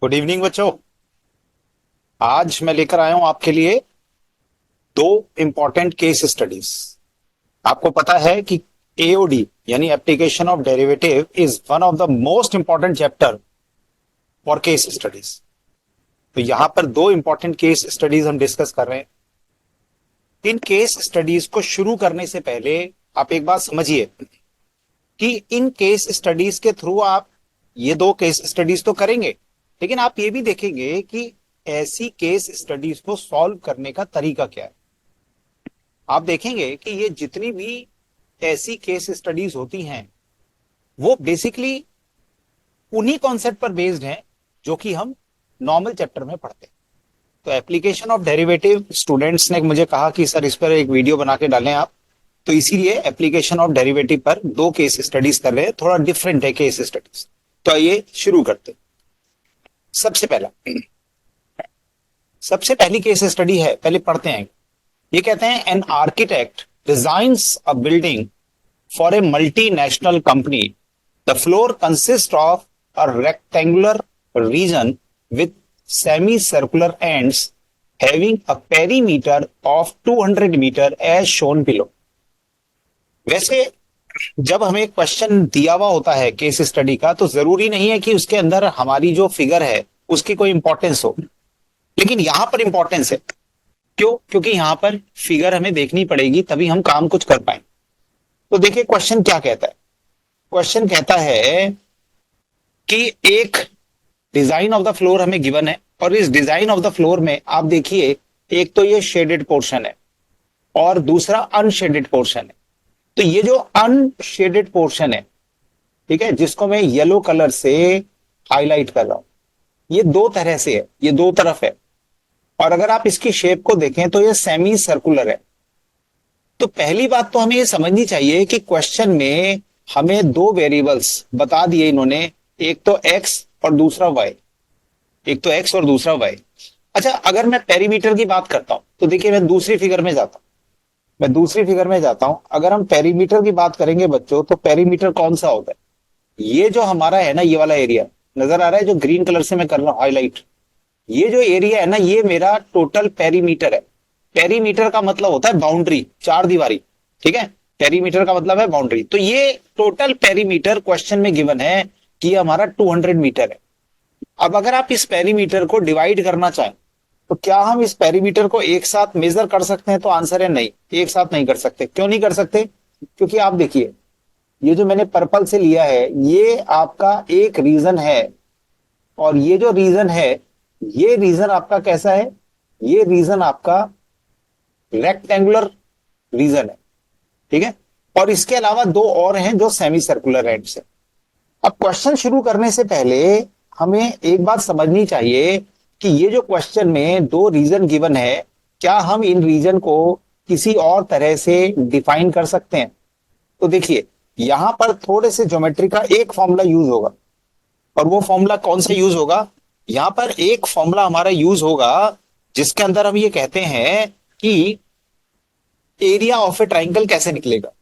Good evening बच्चों। आज मैं लेकर आया हूं आपके लिए दो इंपॉर्टेंट केस स्टडीज। आपको पता है कि एओडी यानी application of derivative is one of the most important chapter for case studies. तो यहां पर दो इंपॉर्टेंट केस स्टडीज हम डिस्कस कर रहे हैं। इन केस स्टडीज को शुरू करने से पहले आप एक बात समझिए कि इन केस स्टडीज के थ्रू आप ये दो केस स्टडीज तो करेंगे, लेकिन आप ये भी देखेंगे कि ऐसी केस स्टडीज को सॉल्व करने का तरीका क्या है। आप देखेंगे कि ये जितनी भी ऐसी केस स्टडीज होती हैं वो बेसिकली उन्हीं कॉन्सेप्ट पर बेस्ड हैं जो कि हम नॉर्मल चैप्टर में पढ़ते हैं। तो एप्लीकेशन ऑफ डेरिवेटिव स्टूडेंट्स ने मुझे कहा कि सर इस पर एक वीडियो बना के डालें आप, तो इसीलिए एप्लीकेशन ऑफ डेरिवेटिव पर दो केस स्टडीज कर रहे हैं। थोड़ा डिफरेंट है केस स्टडीज। तो आइए शुरू करते हैं। सबसे पहला सबसे पहली केस स्टडी है, पहले पढ़ते हैं। ये कहते हैं an architect designs a building for a multinational company. The floor consist of a rectangular region with semi circular ends having a perimeter of 200 metre as shown below. वैसे जब हमें क्वेश्चन दिया हुआ होता है केस स्टडी का, तो जरूरी नहीं है कि उसके अंदर हमारी जो फिगर है उसकी कोई इंपॉर्टेंस हो, लेकिन यहां पर इंपॉर्टेंस है। क्यों? क्योंकि यहां पर फिगर हमें देखनी पड़ेगी, तभी हम काम कुछ कर पाएंगे। तो देखिए क्वेश्चन क्या कहता है। क्वेश्चन कहता है कि एक डिजाइन ऑफ द फ्लोर हमें गिवन है, और इस डिजाइन ऑफ द फ्लोर में आप देखिए एक तो ये शेडेड पोर्शन है और दूसरा अनशेडेड पोर्शन है। तो ये जो अनशेडेड पोर्शन है, ठीक है, जिसको मैं येलो कलर से हाईलाइट कर रहा हूं, ये दो तरह से है, ये दो तरफ है। और अगर आप इसकी शेप को देखें तो ये सेमी सर्कुलर है। तो पहली बात तो हमें ये समझनी चाहिए कि क्वेश्चन में हमें दो वेरिएबल्स बता दिए इन्होंने, एक तो एक्स और दूसरा वाई। एक तो एक्स और दूसरा वाई। अच्छा, अगर मैं पेरीमीटर की बात करता हूं तो देखिए मैं दूसरी फिगर में जाता हूं। मैं दूसरी फिगर में जाता हूं। अगर हम पेरीमीटर की बात करेंगे बच्चों, तो पेरीमीटर कौन सा होता है? ये जो हमारा है ना, ये वाला एरिया नजर आ रहा है जो ग्रीन कलर से मैं कर रहा हूं हाईलाइट, ये जो एरिया है ना, ये मेरा टोटल पेरीमीटर है। पेरीमीटर का मतलब होता है बाउंड्री, चार दीवारी। ठीक है, पेरीमीटर का मतलब है बाउंड्री। तो ये टोटल पेरीमीटर क्वेश्चन में गिवन है कि ये हमारा 200 मीटर है। अब अगर आप इस पेरीमीटर को डिवाइड करना चाहें तो क्या हम इस पेरीमीटर को एक साथ मेजर कर सकते हैं? तो आंसर है नहीं, एक साथ नहीं कर सकते। क्यों नहीं कर सकते? क्योंकि आप देखिए ये जो मैंने पर्पल से लिया है ये आपका एक रीजन है, और ये जो रीजन है ये रीजन आपका कैसा है? ये रीजन आपका रेक्टेंगुलर रीजन है। ठीक है, और इसके अलावा दो और हैं जो सेमी सर्कुलर एंड्स है। अब क्वेश्चन शुरू करने से पहले हमें एक बात समझनी चाहिए कि ये जो क्वेश्चन में दो रीजन गिवन है, क्या हम इन रीजन को किसी और तरह से डिफाइन कर सकते हैं? तो देखिए यहां पर थोड़े से ज्योमेट्री का एक फॉर्मूला यूज होगा, और वो फॉर्मूला कौन सा यूज होगा? यहां पर एक फॉर्मूला हमारा यूज होगा जिसके अंदर हम ये कहते हैं कि एरिया ऑफ ए ट्राइंगल कैसे निकलेगा।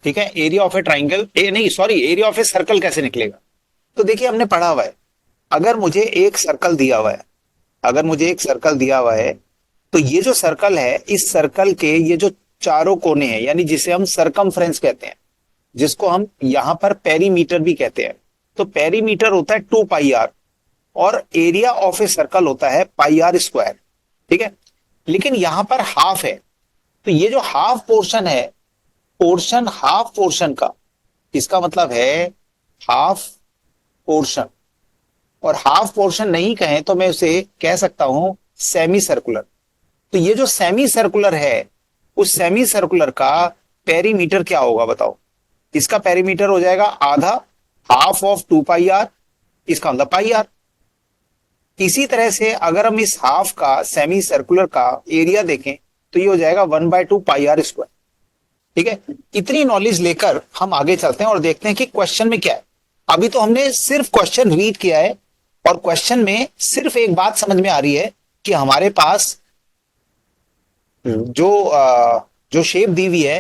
ठीक है, एरिया ऑफ ए ट्राइंगल, नहीं sorry, area of a circle कैसे निकलेगा। तो देखिए हमने पढ़ा हुआ है, अगर मुझे एक सर्कल दिया हुआ है, अगर मुझे एक सर्कल दिया हुआ है, तो ये जो सर्कल है, इस सर्कल के ये जो चारों कोने हैं, यानी जिसे हम सरकमफ्रेंस कहते हैं, जिसको हम यहां पर पेरीमीटर भी कहते हैं। तो पेरीमीटर होता है 2 पाई आर, और एरिया ऑफ ए सर्कल होता है पाई आर स्क्वायर। ठीक है, लेकिन यहां पर हाफ है, तो ये जो हाफ पोर्शन है, पोर्शन हाफ पोर्शन का, इसका मतलब है हाफ पोर्शन। और हाफ पोर्शन नहीं कहें तो मैं उसे कह सकता हूं सेमी सर्कुलर। तो ये जो सेमी सर्कुलर है, उस सेमी सर्कुलर का पेरीमीटर क्या होगा बताओ? इसका पेरीमीटर हो जाएगा आधा, हाफ ऑफ 2 पाई आर, इसका मतलब पाई आर। इसी तरह से अगर हम इस हाफ का सेमी सर्कुलर का एरिया देखें तो ये हो जाएगा 1/2 पाई आर स्क्वायर। ठीक है, इतनी नॉलेज लेकर हम आगे चलते हैं और देखते हैं कि क्वेश्चन में क्या है। अभी तो हमने सिर्फ क्वेश्चन रीड किया है, और क्वेश्चन में सिर्फ एक बात समझ में आ रही है कि हमारे पास जो शेप दी हुई है,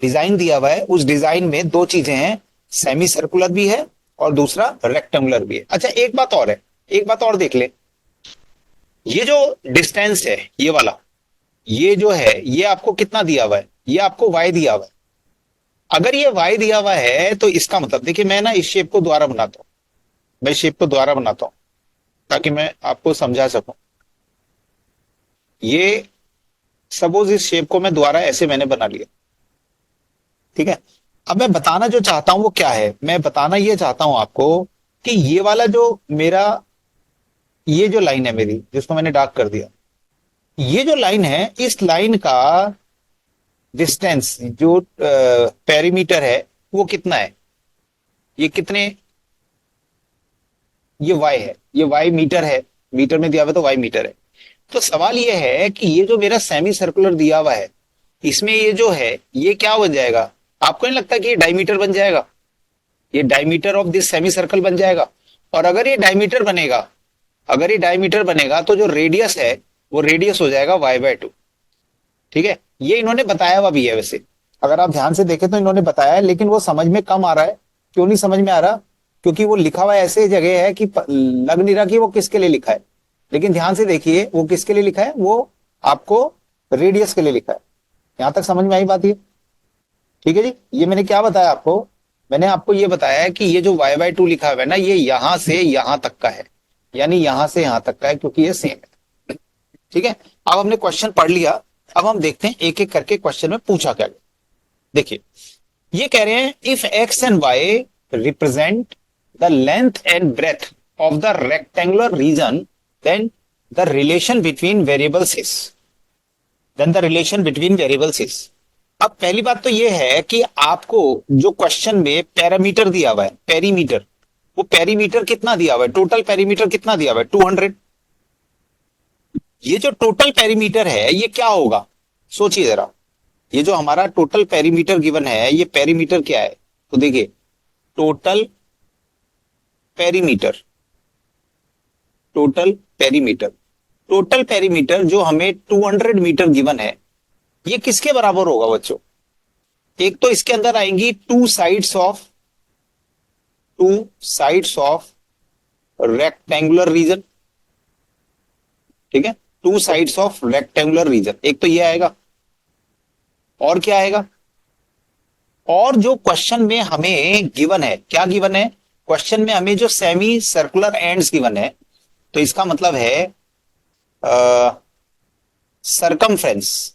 डिजाइन दिया हुआ है, उस डिजाइन में दो चीजें हैं, सेमी सर्कुलर भी है और दूसरा रेक्टेंगुलर भी है। अच्छा एक बात और है, एक बात और देख ले, ये जो डिस्टेंस है ये वाला, ये जो है ये आपको कितना दिया हुआ है, ये आपको y दिया हुआ है। अगर ये y दिया हुआ है तो इसका मतलब देखिए, मैं ना इस शेप को दोबारा बनाता हूं, मैं शेप को दोबारा बनाता हूं ताकि मैं आपको समझा सकूं। ये सपोज इस शेप को मैं दोबारा ऐसे मैंने बना लिया, ठीक है। अब मैं बताना जो चाहता हूं वो क्या है, मैं बताना ये चाहता हूं आपको कि ये वाला जो मेरा, ये जो लाइन है मेरी जिसको मैंने डार्क कर दिया, ये जो लाइन है इस लाइन का डिस्टेंस जो पेरीमीटर है वो कितना है, ये कितने, ये y है, ये y मीटर है, मीटर में दिया हुआ तो y मीटर है। तो सवाल ये है कि ये जो मेरा सेमी सर्कुलर दिया हुआ है इसमें ये जो है ये क्या बन जाएगा, आपको नहीं लगता कि ये डायमीटर बन जाएगा, ये diameter of this semi circle बन जाएगा। और अगर ये डायमीटर बनेगा, अगर ये डायमीटर बनेगा तो जो रेडियस है वो रेडियस हो जाएगा y/2, ठीक है। ये इन्होंने बताया हुआ भी है वैसे, अगर आप ध्यान से देखें तो इन्होंने बताया है, लेकिन वो समझ में कम आ रहा है। क्यों नहीं समझ में आ रहा, क्योंकि वो लिखा हुआ ऐसे जगह है कि लग नहीं रहा कि वो किसके लिए लिखा है। लेकिन ध्यान से देखिए वो किसके लिए लिखा है, वो आपको रेडियस के लिए लिखा है। यहां तक समझ में आई बात ये, ठीक है जी। ये मैंने क्या बताया आपको, मैंने आपको ये बताया है कि ये जो y/2 लिखा हुआ है ना, ये यहां से यहां तक का है, यानी यहां से यहां तक का है, क्योंकि ये सेम है, ठीक है। अब हमने क्वेश्चन पढ़ लिया, अब हम देखते हैं एक एक करके क्वेश्चन में पूछा क्या गया। देखिए ये कह रहे हैं if x and y represent the length and breath of the rectangular region, then the relation between variables is, then the relation between variables is. अब पहली बात तो यह है कि आपको जो क्वेश्चन में पैरामीटर दिया हुआ है, पेरीमीटर, वो पेरीमीटर कितना दिया हुआ है, टोटल पेरीमीटर कितना दिया हुआ है 200। ये जो टोटल पेरीमीटर है ये क्या होगा, सोचिए जरा, ये जो हमारा टोटल पेरीमीटर गिवन है ये पेरीमीटर क्या है, तो देखिए total perimeter, total perimeter, total perimeter जो हमें 200 मीटर गिवन है ये किसके बराबर होगा बच्चों, एक तो इसके अंदर आएंगी two sides of rectangular reason, ठीक है, two sides of rectangular reason, एक तो ये आएगा। और क्या आएगा, और जो क्वेश्चन में हमें गिवन है, क्या गिवन है क्वेश्चन में हमें, जो सेमी सर्कुलर एंड्स गिवन है, तो इसका मतलब है circumference,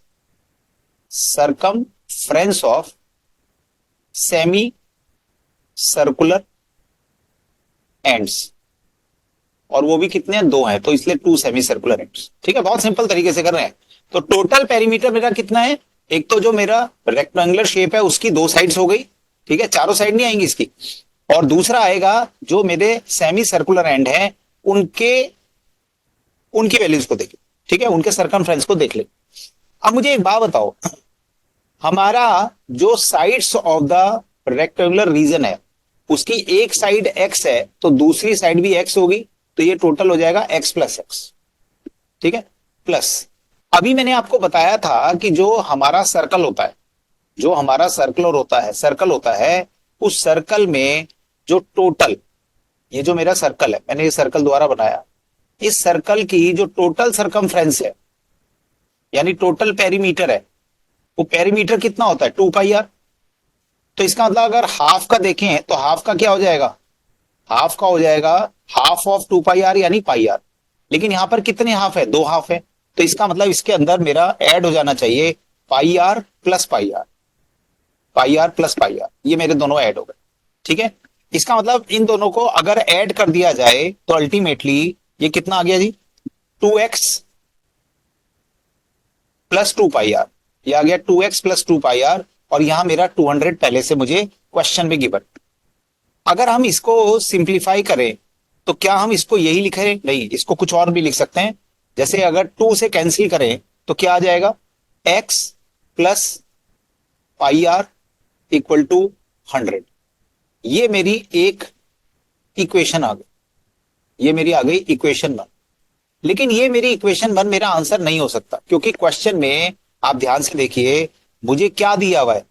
circumference of semi circular ends, और वो भी कितने हैं, दो हैं, तो इसलिए टू सेमी सर्कुलर एंड्स, ठीक है। बहुत सिंपल तरीके से कर रहे हैं। तो टोटल पेरीमीटर मेरा कितना है, एक तो जो मेरा रेक्टेंगुलर शेप है उसकी दो साइड्स हो गई, ठीक है, चारों साइड नहीं आएंगी इसकी, और दूसरा आएगा जो मेरे सेमी सर्कुलर एंड है उनके, उनकी वैल्यूज को देखें, ठीक है, उनके सरकमफ्रेंस को देख ले। अब मुझे एक बात बताओ, हमारा जो sides of the rectangular reason है उसकी एक साइड x है तो दूसरी साइड भी x होगी, तो ये टोटल हो जाएगा x प्लस एक्स, ठीक है, प्लस। अभी मैंने आपको बताया था कि जो हमारा सर्कल होता है, जो हमारा सर्कुलर होता है, सर्कल होता है, उस सर्कल में जो टोटल, ये जो मेरा सर्कल है, मैंने ये सर्कल द्वारा बनाया, इस सर्कल की जो टोटल सरकमफ्रेंस है यानी टोटल पेरीमीटर है, वो पेरीमीटर कितना होता है 2πr। तो इसका मतलब अगर हाफ का देखें तो हाफ का क्या हो जाएगा, हाफ का हो जाएगा हाफ ऑफ 2πr यानी πr, लेकिन यहां पर कितने हाफ है, दो हाफ है, तो इसका मतलब इसके अंदर मेरा ऐड हो जाना चाहिए πr plus πr, πr plus πr, ये मेरे दोनों ऐड हो गए, ठीक है। इसका मतलब इन दोनों को अगर ऐड कर दिया जाए तो अल्टीमेटली ये कितना आ गया जी, 2x प्लस 2πr, ये आ गया 2x प्लस 2πr, और यहां मेरा 200 पहले से मुझे क्वेश्चन में गिवन। अगर हम इसको सिंप्लीफाई करें तो क्या हम इसको यही लिखें, नहीं, इसको कुछ और भी लिख सकते हैं। जैसे अगर 2 से कैंसिल करें तो क्या आ जाएगा, x plus πr equal to 100, ये मेरी एक इक्वेशन आ गई, ये मेरी आ गई इक्वेशन 1। लेकिन ये मेरी इक्वेशन 1 मेरा आंसर नहीं हो सकता, क्योंकि क्वेश्चन में आप ध्यान से देखिए मुझे क्या दिया हुआ है,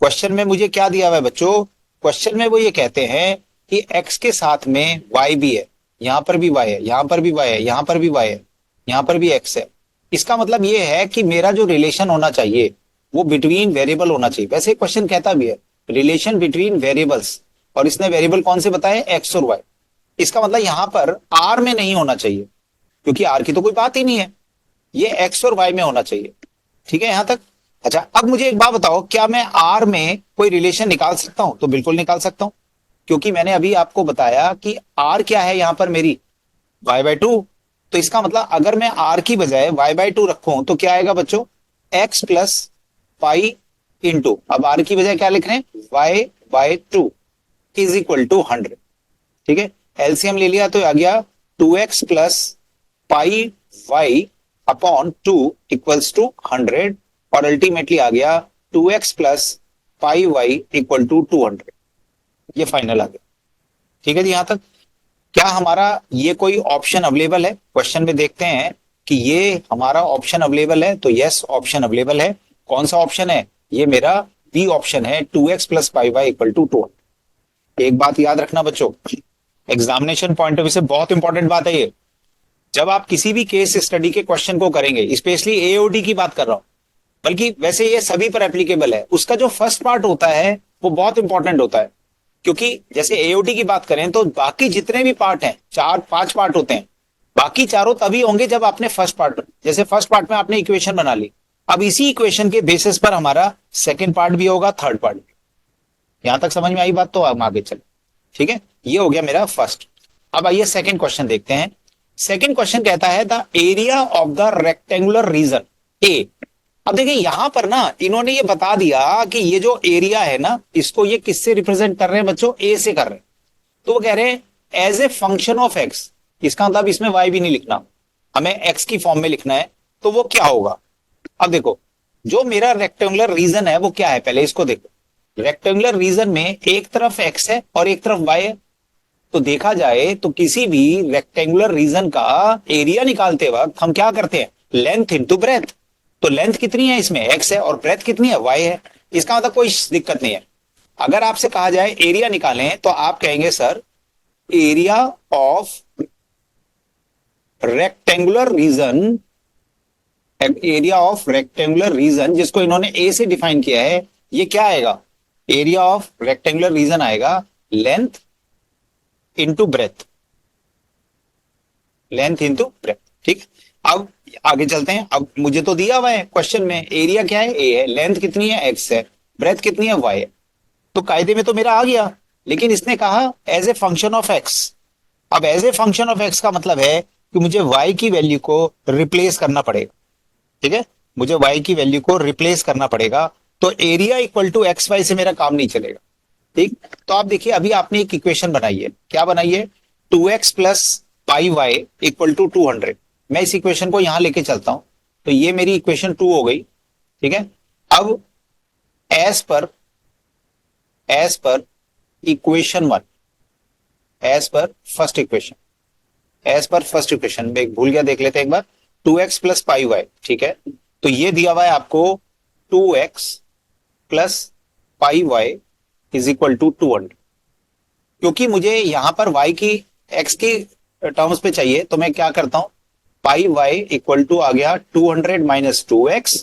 क्वेश्चन में मुझे क्या दिया हुआ है बच्चों, क्वेश्चन में वो ये कहते हैं कि x के साथ में y भी है, यहां पर भी y है, यहां पर भी y है, यहां पर भी y है, यहां पर भी x है। इसका मतलब ये है कि मेरा जो रिलेशन होना चाहिए वो बिटवीन वेरिएबल होना चाहिए। वैसे क्वेश्चन कहता भी है रिलेशन बिटवीन वेरिएबल्स, और इसने वेरिएबल कौन से बताए, x और y। इसका मतलब यहां पर r में नहीं होना चाहिए, क्योंकि r की तो कोई बात ही नहीं है, ये x और y में होना चाहिए। ठीक है यहां तक। अच्छा अब मुझे एक बात बताओ, क्या मैं r में कोई रिलेशन निकाल सकता हूं? तो बिल्कुल निकाल सकता हूं, क्योंकि मैंने अभी आपको बताया कि r क्या है यहां पर मेरी, y/2। तो इसका मतलब अगर मैं r की बजाय y/2 रखूं तो क्या आएगा बच्चों, x प्लस पाई इंटू, अब r की बजाय क्या लिख रहे हैं, y/2 इज इक्वल टू 100। ठीक है, एलसीएम ले लिया तो आ गया 2x plus pi y upon 2 equals to 100, और अल्टीमेटली आ गया 2x plus pi y equal to 200। ये फाइनल आ गया। ठीक है जी, यहां तक। क्या हमारा ये कोई ऑप्शन अवेलेबल है, क्वेश्चन में देखते हैं कि ये हमारा ऑप्शन अवेलेबल है। तो यस, ऑप्शन अवेलेबल है। कौन सा ऑप्शन है, ये मेरा बी ऑप्शन है, 2x plus pi y equal to 200। एक बात याद रखना बच्चों, एग्जामिनेशन पॉइंट ऑफ व्यू से बहुत इंपॉर्टेंट बात है ये। जब आप किसी भी केस स्टडी के क्वेश्चन को करेंगे, स्पेशली एओडी की बात कर रहा हूं, बल्कि वैसे ये सभी पर एप्लीकेबल है, उसका जो फर्स्ट पार्ट होता है वो बहुत इंपॉर्टेंट होता है। क्योंकि जैसे एओडी की बात करें तो बाकी जितने भी पार्ट हैं, 4-5 पार्ट होते हैं, बाकी चारों तभी होंगे जब आपने फर्स्ट पार्ट, जैसे फर्स्ट पार्ट में आपने इक्वेशन बना ली, अब इसी इक्वेशन के बेसिस पर हमारा सेकेंड पार्ट भी होगा, थर्ड पार्ट भी। यहां तक समझ में आई बात, तो हम आगे चले। ठीक है, ये हो गया मेरा फर्स्ट। अब आइए सेकंड क्वेश्चन देखते हैं। सेकंड क्वेश्चन कहता है the area of the rectangular region A. अब देखिए यहां पर ना इन्होंने ये बता दिया कि ये जो एरिया है ना, इसको ये किससे रिप्रेजेंट कर रहे हैं बच्चों, ए से कर रहे हैं। तो वो कह रहे हैं as a function of x, इसका मतलब इसमें वाई भी नहीं लिखना, हमें एक्स की फॉर्म में लिखना है। तो वो क्या होगा, अब देखो जो मेरा रेक्टेंगुलर रीजन है वो क्या है, पहले इसको देखो। रेक्टेंगुलर रीजन में एक तरफ एक्स है और एक तरफ वाई है। तो देखा जाए तो किसी भी रेक्टेंगुलर रीजन का एरिया निकालते वक्त हम क्या करते हैं, लेंथ इंटू ब्रेथ। तो लेंथ कितनी है इसमें, एक्स है, और ब्रेथ कितनी है, वाई है। इसका मतलब कोई दिक्कत नहीं है। अगर आपसे कहा जाए एरिया निकालें तो आप कहेंगे sir area of rectangular reason, area of rectangular reason जिसको इन्होंने ए से डिफाइन किया है, ये क्या आएगा, एरिया ऑफ रेक्टेंगुलर रीजन आएगा length into breadth, length into breadth. ठीक, अब आगे चलते हैं। अब मुझे तो दिया हुआ है क्वेश्चन में एरिया क्या है, ए है, लेंथ कितनी है, एक्स है, ब्रेथ कितनी है, वाई है। तो कायदे में तो मेरा आ गया, लेकिन इसने कहा as a function of x. अब as a function of x का मतलब है कि मुझे वाई की वैल्यू को रिप्लेस करना पड़ेगा। ठीक है, मुझे वाई की वैल्यू को रिप्लेस करना पड़ेगा। तो area equal to x y से मेरा काम नहीं चलेगा। ठीक, तो आप देखिए अभी आपने एक इक्वेशन बनाई है, क्या बनाई है, 2x plus pi y equal to 200। मैं इस इक्वेशन को यहां लेके चलता हूं, तो ये मेरी इक्वेशन 2 हो गई। ठीक है, अब as per equation 1, as per first equation, as per first equation में भूल गया, देख लेते हैं एक बार। 2x प्लस पाई वाई, ठीक है, तो ये दिया हुआ है आपको 2x plus pi y is equal to 200। क्योंकि मुझे यहां पर y की x की टर्म्स पे चाहिए, तो मैं क्या करता हूं, पाई वाई इक्वल टू आ गया 200 माइनस 2x,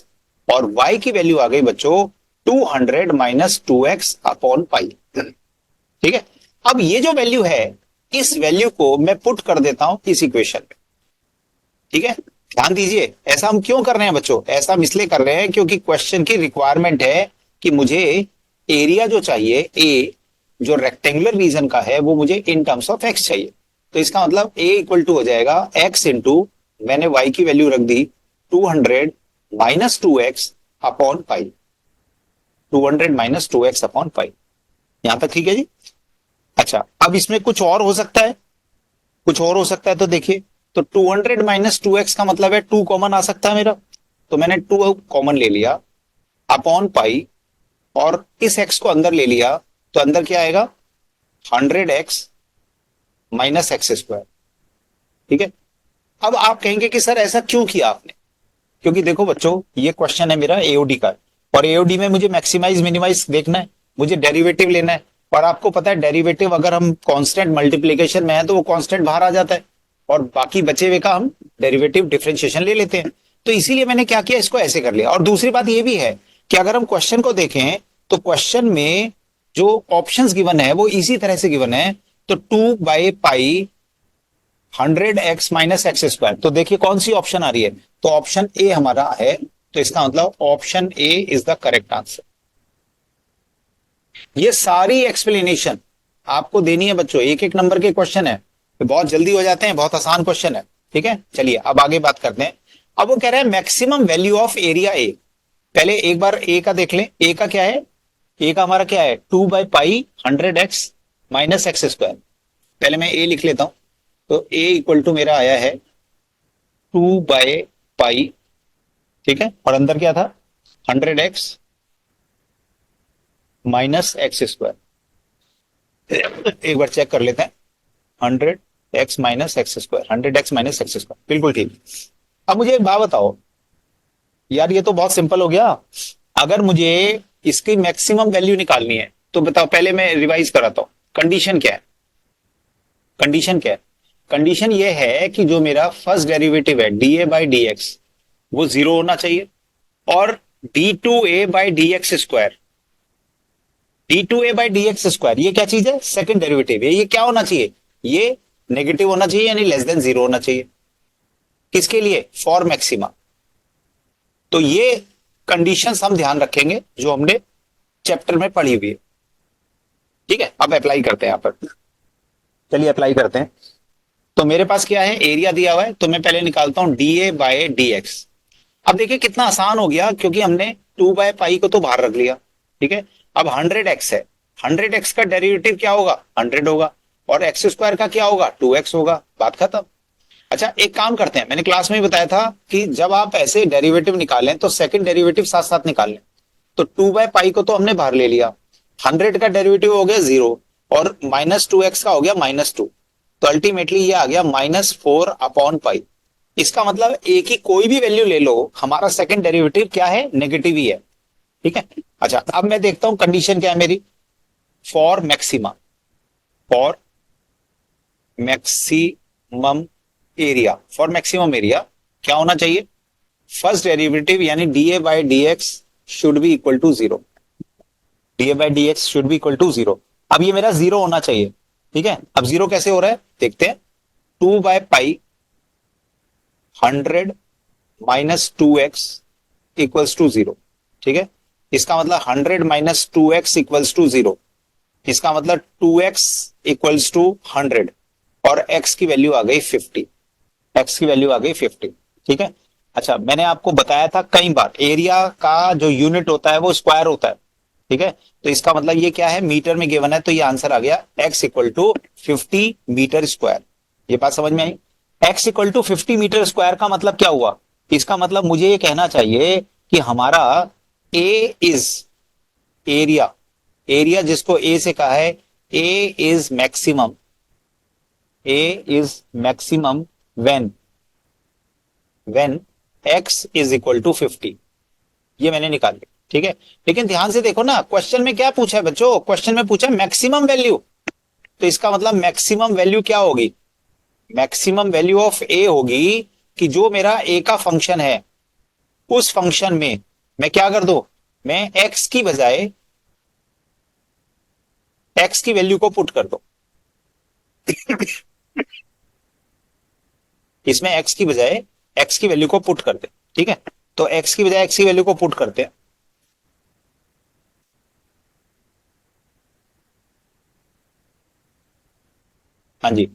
और y की वैल्यू आ गई बच्चों 200 माइनस 2x अपॉन पाई। ठीक है, अब ये जो वैल्यू है, इस वैल्यू को मैं पुट कर देता हूं इस इक्वेशन में। ठीक है, ध्यान दीजिए, ऐसा हम क्यों कर रहे हैं बच्चों, ऐसा हम इसलिए कर रहे हैं क्योंकि क्वेश्चन की रिक्वायरमेंट है कि मुझे एरिया जो चाहिए ए, जो रेक्टेंगुलर रीजन का है, वो मुझे इन टर्म्स ऑफ एक्स चाहिए। तो इसका मतलब ए इक्वल टू हो जाएगा एक्स इंटू, मैंने वाई की वैल्यू रख दी 200 माइनस 2x अपॉन पाई, 200 माइनस 2x अपॉन पाई। यहां तक ठीक है जी। अच्छा, अब इसमें कुछ और हो सकता है, कुछ और हो सकता है, तो देखिए, तो 200 माइनस 2x का मतलब है 2 कॉमन आ सकता है मेरा, तो मैंने 2 कॉमन ले लिया अपॉन पाई, और इस x को अंदर ले लिया, तो अंदर क्या आएगा 100x माइनस एक्स स्क्वायर। ठीक है, अब आप कहेंगे कि सर ऐसा क्यों किया आपने, क्योंकि देखो बच्चों ये क्वेश्चन है मेरा एओडी का, और एओडी में मुझे मैक्सिमाइज मिनिमाइज देखना है, मुझे डेरिवेटिव लेना है, और आपको पता है डेरिवेटिव अगर हम कांस्टेंट मल्टीप्लिकेशन में है तो वो कांस्टेंट बाहर आ जाता है, और बाकी बचे हुए का हम डेरिवेटिव डिफरेंशिएशन ले लेते हैं। तो इसीलिए मैंने क्या किया, इसको ऐसे कर लिया। और दूसरी बात ये भी है कि अगर हम क्वेश्चन को देखें तो क्वेश्चन में जो ऑप्शंस गिवन है वो इसी तरह से गिवन है। तो 2/पाई 100x माइनस एक्स स्क्वायर, तो देखिए कौन सी ऑप्शन आ रही है, तो ऑप्शन ए हमारा है। तो इसका मतलब option A is the correct answer. ये सारी एक्सप्लेनेशन आपको देनी है बच्चों, एक एक नंबर के क्वेश्चन है, तो बहुत जल्दी हो जाते हैं, बहुत आसान क्वेश्चन है। ठीक है, चलिए अब आगे बात करते हैं। अब वो कह रहा है maximum value of area A. पहले एक बार ए का देख लें, ए का क्या है, ए का हमारा क्या है 2/पाई 100x माइनस एक्स स्क्वायर। पहले मैं ए लिख लेता हूं, तो ए इक्वल टू मेरा आया है 2/पाई, ठीक है, और अंदर क्या था 100x माइनस एक्स स्क्वायर। एक बार चेक कर लेते हैं, 100x minus x square, 100x minus x square, बिल्कुल ठीक। अब मुझे एक बात बताओ यार, ये तो बहुत सिंपल हो गया। अगर मुझे इसकी मैक्सिमम वैल्यू निकालनी है तो बताओ, पहले मैं रिवाइज कराता हूं, कंडीशन क्या है, कंडीशन क्या है, कंडीशन ये है कि जो मेरा फर्स्ट डेरिवेटिव है dA/dx वो जीरो होना चाहिए, और d2a/dx स्क्वायर, d2a/dx स्क्वायर ये क्या चीज है, सेकंड डेरिवेटिव है, ये क्या होना चाहिए, ये नेगेटिव होना चाहिए, यानी लेस देन जीरो होना चाहिए। किसके लिए, फॉर मैक्सिमा। तो ये कंडीशंस हम ध्यान रखेंगे जो हमने चैप्टर में पढ़ी हुई है। ठीक है, अब अप्लाई करते हैं यहां पर, चलिए अप्लाई करते हैं। तो मेरे पास क्या है, एरिया दिया हुआ है, तो मैं पहले निकालता हूं dA/dx। अब देखिए कितना आसान हो गया, क्योंकि हमने 2/पाई को तो बाहर रख लिया। ठीक है, अब 100x है, 100x का डेरिवेटिव क्या होगा, 100 होगा, और एक्स स्क्वायर का क्या होगा, 2x होगा, बात खत्म। अच्छा एक काम करते हैं, मैंने क्लास में ही बताया था कि जब आप ऐसे डेरिवेटिव निकालें तो सेकंड डेरिवेटिव साथ साथ निकालें। तो 2/पाई को तो हमने बाहर ले लिया, 100 का डेरिवेटिव हो गया 0, और -2x का हो गया -2, तो अल्टीमेटली ये आ गया -4/पाई। इसका मतलब ए की कोई भी वैल्यू ले लो, हमारा सेकंड डेरिवेटिव क्या है, नेगेटिव ही है। ठीक है, अच्छा अब मैं देखता हूं कंडीशन क्या है मेरी, for maxima, for maximum area, for maximum area क्या होना चाहिए, फर्स्ट डेरिवेटिव यानी dA/dx should be equal to 0, dA/dx should be equal to 0। अब ये मेरा 0 होना चाहिए। ठीक है, अब 0 कैसे हो रहा है देखते हैं, 2/पाई 100 माइनस 2x इक्वल्स टू 0। ठीक है, इसका मतलब 100 माइनस 2x इक्वल्स टू 0, इसका मतलब 2x इक्वल्स टू 100, और x की वैल्यू आ गई 50, x की वैल्यू आ गई 50। ठीक है, अच्छा मैंने आपको बताया था कई बार, एरिया का जो यूनिट होता है वो स्क्वायर होता है। ठीक है, तो इसका मतलब ये क्या है, मीटर में गिवन है, तो ये आंसर आ गया x equal to 50 metre square. ये बात समझ में आई, x equal to 50 metre square का मतलब क्या हुआ, इसका मतलब मुझे ये कहना चाहिए कि हमारा a इज एरिया, एरिया जिसको a से कहा है, a is maximum, a is maximum when x is equal to 50। ये मैंने निकाल लिया। ठीक है, लेकिन ध्यान से देखो ना, क्वेश्चन में क्या पूछा है बच्चों, क्वेश्चन में पूछा मैक्सिमम वैल्यू, तो इसका मतलब मैक्सिमम वैल्यू क्या होगी, मैक्सिमम वैल्यू ऑफ ए होगी कि जो मेरा ए का फंक्शन है उस फंक्शन में मैं क्या कर दो, मैं x की बजाय x की वैल्यू को पुट कर दो। इसमें x की बजाय x की वैल्यू को पुट करते। ठीक है, तो x की बजाय x की वैल्यू को पुट करते हैं। हाँ जी,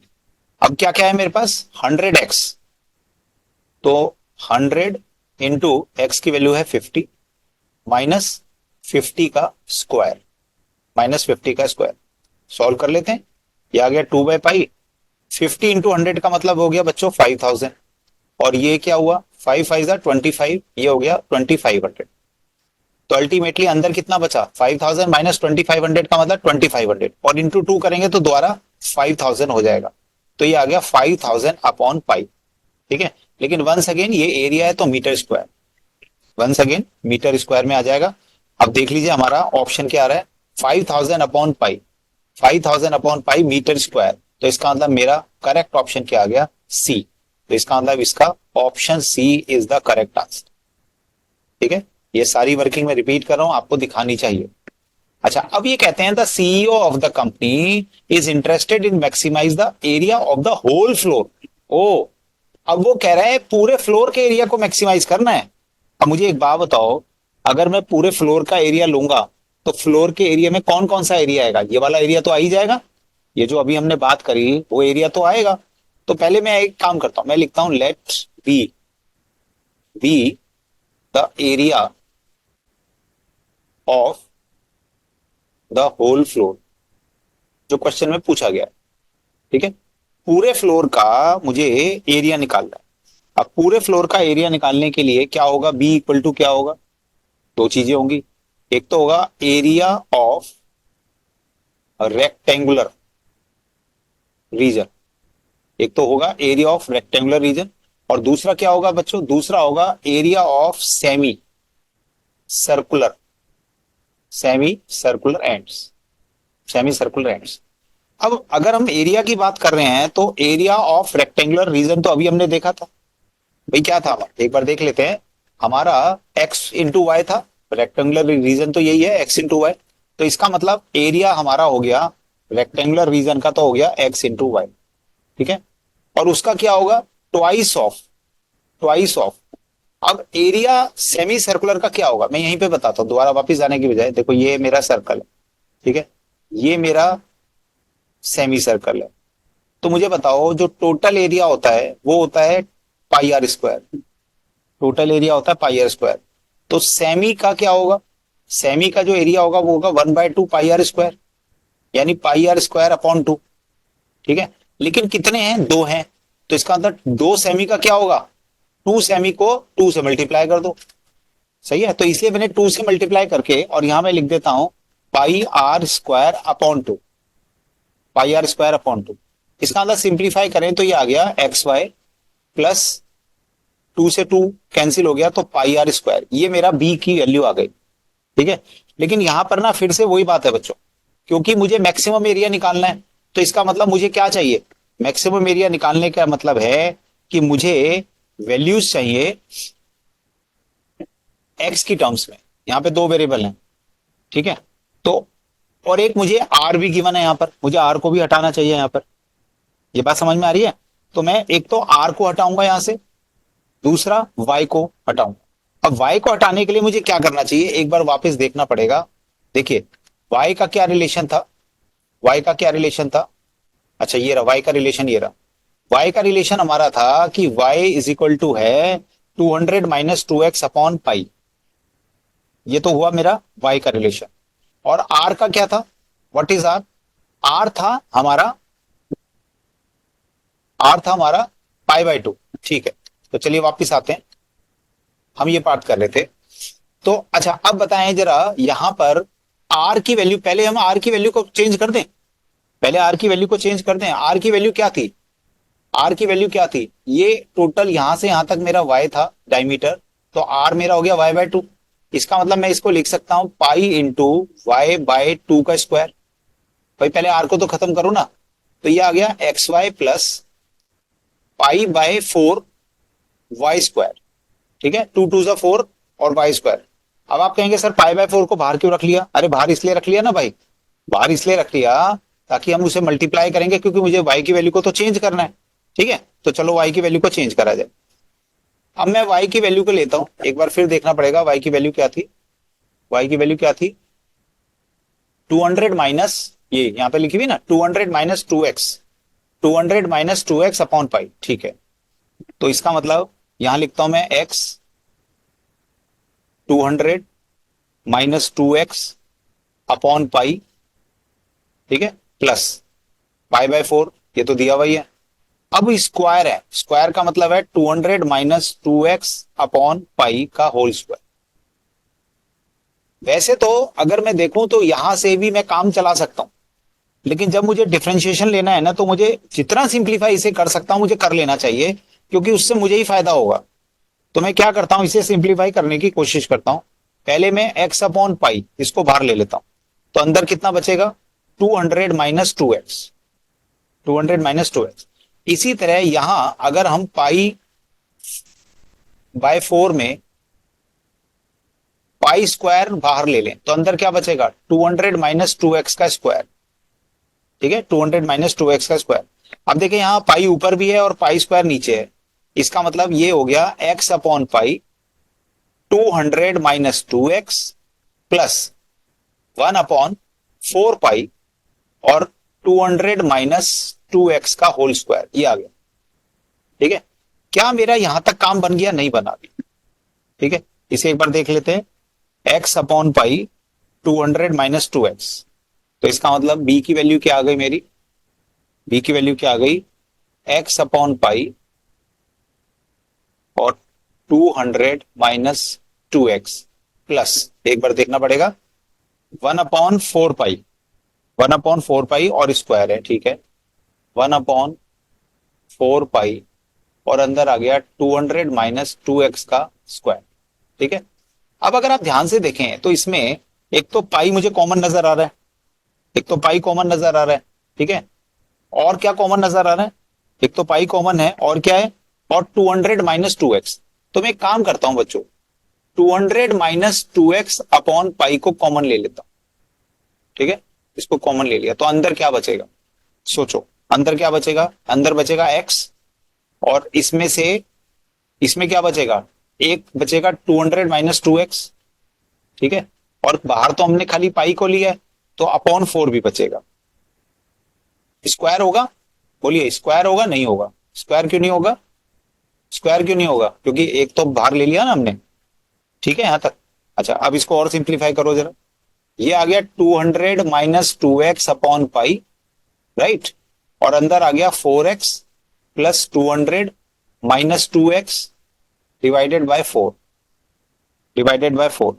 अब क्या क्या है मेरे पास 100x, तो 100 इंटू एक्स की वैल्यू है 50 माइनस 50 का स्क्वायर, माइनस 50 का स्क्वायर, सॉल्व कर लेते हैं। ये आ गया 2/पाई, 50 इंटू 100 का मतलब हो गया बच्चों 5000, और ये क्या हुआ 5 5 25, ये हो गया 2500। तो अल्टीमेटली अंदर कितना बचा 5000 माइनस 2500 का मतलब 2500, और इंटू 2 करेंगे तो दोबारा 5000 हो जाएगा, तो ये आ गया 5000/पाई। ठीक है, लेकिन वंस अगेन ये एरिया है तो metre square, once again metre square में आ जाएगा। अब देख लीजिए हमारा ऑप्शन क्या आ रहा है, 5000/पाई, 5000 अपॉन पाई मीटर स्क्वायर। तो इसका मतलब मेरा करेक्ट ऑप्शन क्या आ गया? सी। तो इसका मतलब इसका option C is the correct answer. ठीक है, ये सारी वर्किंग में रिपीट कर रहा हूं, आपको दिखानी चाहिए। अच्छा, अब ये कहते हैं the CEO of the company is interested in maximise the area of the whole floor. ओ, अब वो कह रहा है पूरे फ्लोर के एरिया को मैक्सिमाइज करना है। अब मुझे एक बात बताओ, अगर मैं पूरे फ्लोर का एरिया लूंगा तो फ्लोर के एरिया में कौन कौन सा एरिया आएगा? ये वाला एरिया तो आ ही जाएगा, ये जो अभी हमने बात करी वो एरिया तो आएगा। तो पहले मैं एक काम करता हूं, मैं लिखता हूं let be the area of the whole floor, जो क्वेश्चन में पूछा गया है। ठीक है, पूरे फ्लोर का मुझे एरिया निकालना है। अब पूरे फ्लोर का एरिया निकालने के लिए क्या होगा? बी इक्वल टू क्या होगा? दो चीजें होंगी, एक तो होगा एरिया ऑफ रेक्टेंगुलर रीजन, एक तो होगा एरिया ऑफ रेक्टेंगुलर रीजन, और दूसरा क्या होगा बच्चों? दूसरा होगा area of circular semi circular ends semi circular ends. अब अगर हम एरिया की बात कर रहे हैं तो एरिया ऑफ रेक्टेंगुलर रीजन तो अभी हमने देखा था, भाई क्या था? एक बार देख लेते हैं। हमारा एक्स इंटू वाई था, रेक्टेंगुलर रीजन तो यही है, एक्स इंटू वाई। तो इसका मतलब एरिया हमारा हो गया रेक्टेंगुलर रीजन का, तो हो गया एक्स इंटू वाई। ठीक है, और उसका क्या होगा? Twice of. अब एरिया सेमी सर्कुलर का क्या होगा? मैं यहीं पे बताता हूं, दोबारा वापस जाने की बजाय। देखो, ये मेरा सर्कल है, ठीक है, ये मेरा सेमी सर्कल है। तो मुझे बताओ, जो टोटल एरिया होता है वो होता है पाई आर स्क्वायर। टोटल एरिया होता है पाई आर स्क्वायर। तो सेमी का क्या होगा? सेमी का जो एरिया होगा वो होगा 1/2 पाई आर स्क्वायर, यानी पाई आर स्क्वायर अपॉन 2। ठीक है, लेकिन कितने हैं? 2 हैं। तो इसका मतलब 2 सेमी का क्या होगा? 2 सेमी को 2 से मल्टीप्लाई कर दो। सही है, तो इसलिए मैंने 2 से मल्टीप्लाई करके, और यहां मैं लिख देता हूं pi r square upon 2, pi r square upon 2। इसका मतलब सिंप्लीफाई करें तो ये आ गया एक्स वाई प्लस 2 से 2 कैंसिल हो गया, तो पाई आर स्क्वायर। ये मेरा बी की वैल्यू आ गई। ठीक है, लेकिन यहां पर ना फिर से वही बात है बच्चों, क्योंकि मुझे मैक्सिमम एरिया निकालना है, तो इसका मतलब मुझे क्या चाहिए? मैक्सिमम एरिया निकालने का मतलब है कि मुझे वैल्यूज चाहिए एक्स की टर्म्स में। यहां पे 2 वेरिएबल हैं, ठीक है, तो और एक मुझे आर भी गिवन है, यहां पर मुझे आर को भी हटाना चाहिए यहां पर। ये बात समझ में आ रही है? तो मैं एक तो आर को हटाऊंगा यहां से, दूसरा वाई को हटाऊंगा। अब वाई को हटाने के लिए मुझे क्या करना चाहिए? एक बार वापस देखना पड़ेगा। देखिए, वाई का क्या रिलेशन था? वाई का क्या रिलेशन था? अच्छा, ये रहा वाई का रिलेशन, ये रहा वाई का रिलेशन हमारा था कि वाई इज इक्वल टू है 200 माइनस 2x अपॉन पाई। ये तो हुआ मेरा वाई का रिलेशन। और आर का क्या था? What is are? आर था हमारा पाई बाय 2। ठीक है, तो चलिए वापिस आते हैं, हम ये पार्ट कर रहे थे। तो अच्छा, अब बताएं जरा यहां पर आर की वैल्यू, पहले हम आर की वैल्यू को चेंज कर दें। पहले आर की वैल्यू को चेंज कर दें। आर की वैल्यू क्या थी? आर की वैल्यू क्या थी? ये टोटल यहां से यहां तक मेरा वाई था डायमीटर, तो आर मेरा हो गया वाई बाय 2। इसका मतलब मैं इसको लिख सकता हूं पाई इंटू वाई बाय 2 का स्क्वायर। भाई पहले आर को तो खत्म करो ना, तो ये आ गया x y plus pi by 4 y square. ठीक है, 2 2 4 और वाई स्क्वायर। अब आप कहेंगे सर पाई बाय 4 को बाहर क्यों रख लिया? अरे बाहर इसलिए रख लिया ना भाई, बाहर इसलिए रख लिया ताकि हम उसे मल्टीप्लाई करेंगे, क्योंकि मुझे वाई की वैल्यू को तो चेंज करना है। ठीक है, तो चलो वाई की वैल्यू को चेंज करा जाए। अब मैं वाई की वैल्यू को लेता हूं, एक बार फिर देखना पड़ेगा वाई की वैल्यू क्या थी। वाई की वैल्यू क्या थी? 200 माइनस, ये यहां पे लिखी हुई ना, 200 minus 2x, 200 minus 2x upon पाई। ठीक है, तो इसका मतलब यहां लिखता हूं मैं x 200 माइनस 2x अपॉन पाई। ठीक है, प्लस पाई बाय 4, ये तो दिया हुआ ही है। अब स्क्वायर है, स्क्वायर का मतलब है 200 माइनस 2x अपॉन पाई का होल स्क्वायर। वैसे तो अगर मैं देखूं तो यहां से भी मैं काम चला सकता हूं, लेकिन जब मुझे डिफरेंशिएशन लेना है ना, तो मुझे जितना सिंप्लीफाई इसे कर सकता हूं मुझे कर लेना चाहिए, क्योंकि उससे मुझे ही फायदा होगा। तो मैं क्या करता हूं, इसे सिंप्लीफाई करने की कोशिश करता हूं। पहले मैं x अपॉन पाई इसको बाहर ले लेता हूं, तो अंदर कितना बचेगा? 200 माइनस 2x, 200 माइनस 2x। इसी तरह यहां अगर हम पाई बाय 4 में पाई स्क्वायर बाहर ले लें तो अंदर क्या बचेगा, 200 माइनस 2x का स्क्वायर। ठीक है, 200 माइनस 2x का स्क्वायर। अब देखिए यहां पाई ऊपर भी है और पाई स्क्वायर नीचे है, इसका मतलब ये हो गया x upon pi 200 minus 2x plus 1 upon 4 पाई और 200 माइनस 2x का होल स्क्वायर, ये आ गया। ठीक है, क्या मेरा यहां तक काम बन गया? नहीं बना अभी। ठीक है, इसे एक बार देख लेते हैं, x upon pi 200 minus 2x, तो इसका मतलब b की वैल्यू क्या आ गई मेरी, b की वैल्यू क्या आ गई, x अपॉन पाई और 200 माइनस 2x प्लस, एक बार देखना पड़ेगा, 1 अपॉन 4 पाई, 1 अपॉन 4 पाई और स्क्वायर है। ठीक है, 1 अपॉन 4 पाई और अंदर आ गया 200 माइनस 2x का स्क्वायर। ठीक है, अब अगर आप ध्यान से देखें तो इसमें एक तो पाई मुझे कॉमन नजर आ रहा है, एक तो पाई कॉमन नजर आ रहा है। ठीक है, और क्या कॉमन नजर आ रहा है, एक तो पाई कॉमन है और क्या है, और 200 माइनस 2x। तो मैं एक काम करता हूं बच्चों, 200 माइनस 2x अपॉन पाई को कॉमन ले लेता हूं। ठीक है, इसको कॉमन ले लिया तो अंदर क्या बचेगा, सोचो अंदर क्या बचेगा, अंदर बचेगा x और इसमें से इसमें क्या बचेगा, एक बचेगा 200 माइनस 2x। ठीक है, और बाहर तो हमने खाली पाई को लिया है तो अपॉन 4 भी बचेगा। स्क्वायर होगा, बोलिए स्क्वायर होगा नहीं होगा, स्क्वायर क्यों नहीं होगा, स्क्वायर क्यों नहीं होगा, क्योंकि एक तो बाहर ले लिया ना हमने। ठीक है यहां तक। अच्छा अब इसको और सिंप्लीफाई करो जरा, ये आ गया 200 माइनस 2x अपॉन पाई, राइट, और अंदर आ गया 4x plus 200 minus 2x divided by 4, divided by 4।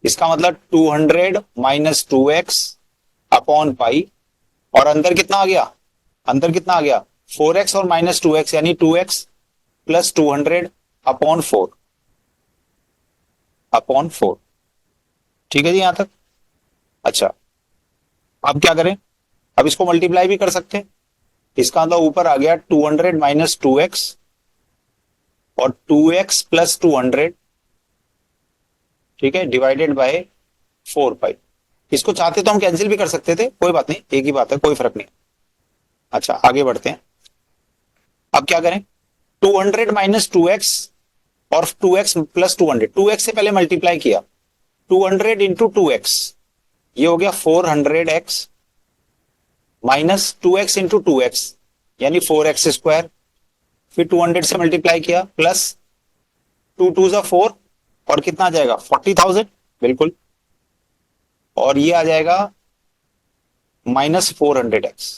इसका मतलब 200 माइनस 2x अपॉन पाई और अंदर कितना आ गया, अंदर कितना आ गया, 4x और माइनस 2x यानी 2x प्लस 200 अपॉन 4, अपॉन 4। ठीक है जी यहां तक। अच्छा अब क्या करें, अब इसको मल्टीप्लाई भी कर सकते हैं, इसका मतलब ऊपर आ गया 200 माइनस 2x और 2x प्लस 200, ठीक है, डिवाइडेड बाय 4 पाई। इसको चाहते तो हम कैंसिल भी कर सकते थे, कोई बात नहीं, एक ही बात है, कोई फर्क नहीं। अच्छा आगे बढ़ते हैं, अब क्या करें, 200 माइनस 2x और 2x प्लस 200, 2x से पहले मल्टीप्लाई किया, 200 इंटू 2x, ये हो गया 400x minus 2x into 2x यानी 4x स्क्वायर, फिर 200 से मल्टीप्लाई किया प्लस 2 2 जा 4 और कितना आ जाएगा 40,000, बिल्कुल, और ये आ जाएगा minus 400x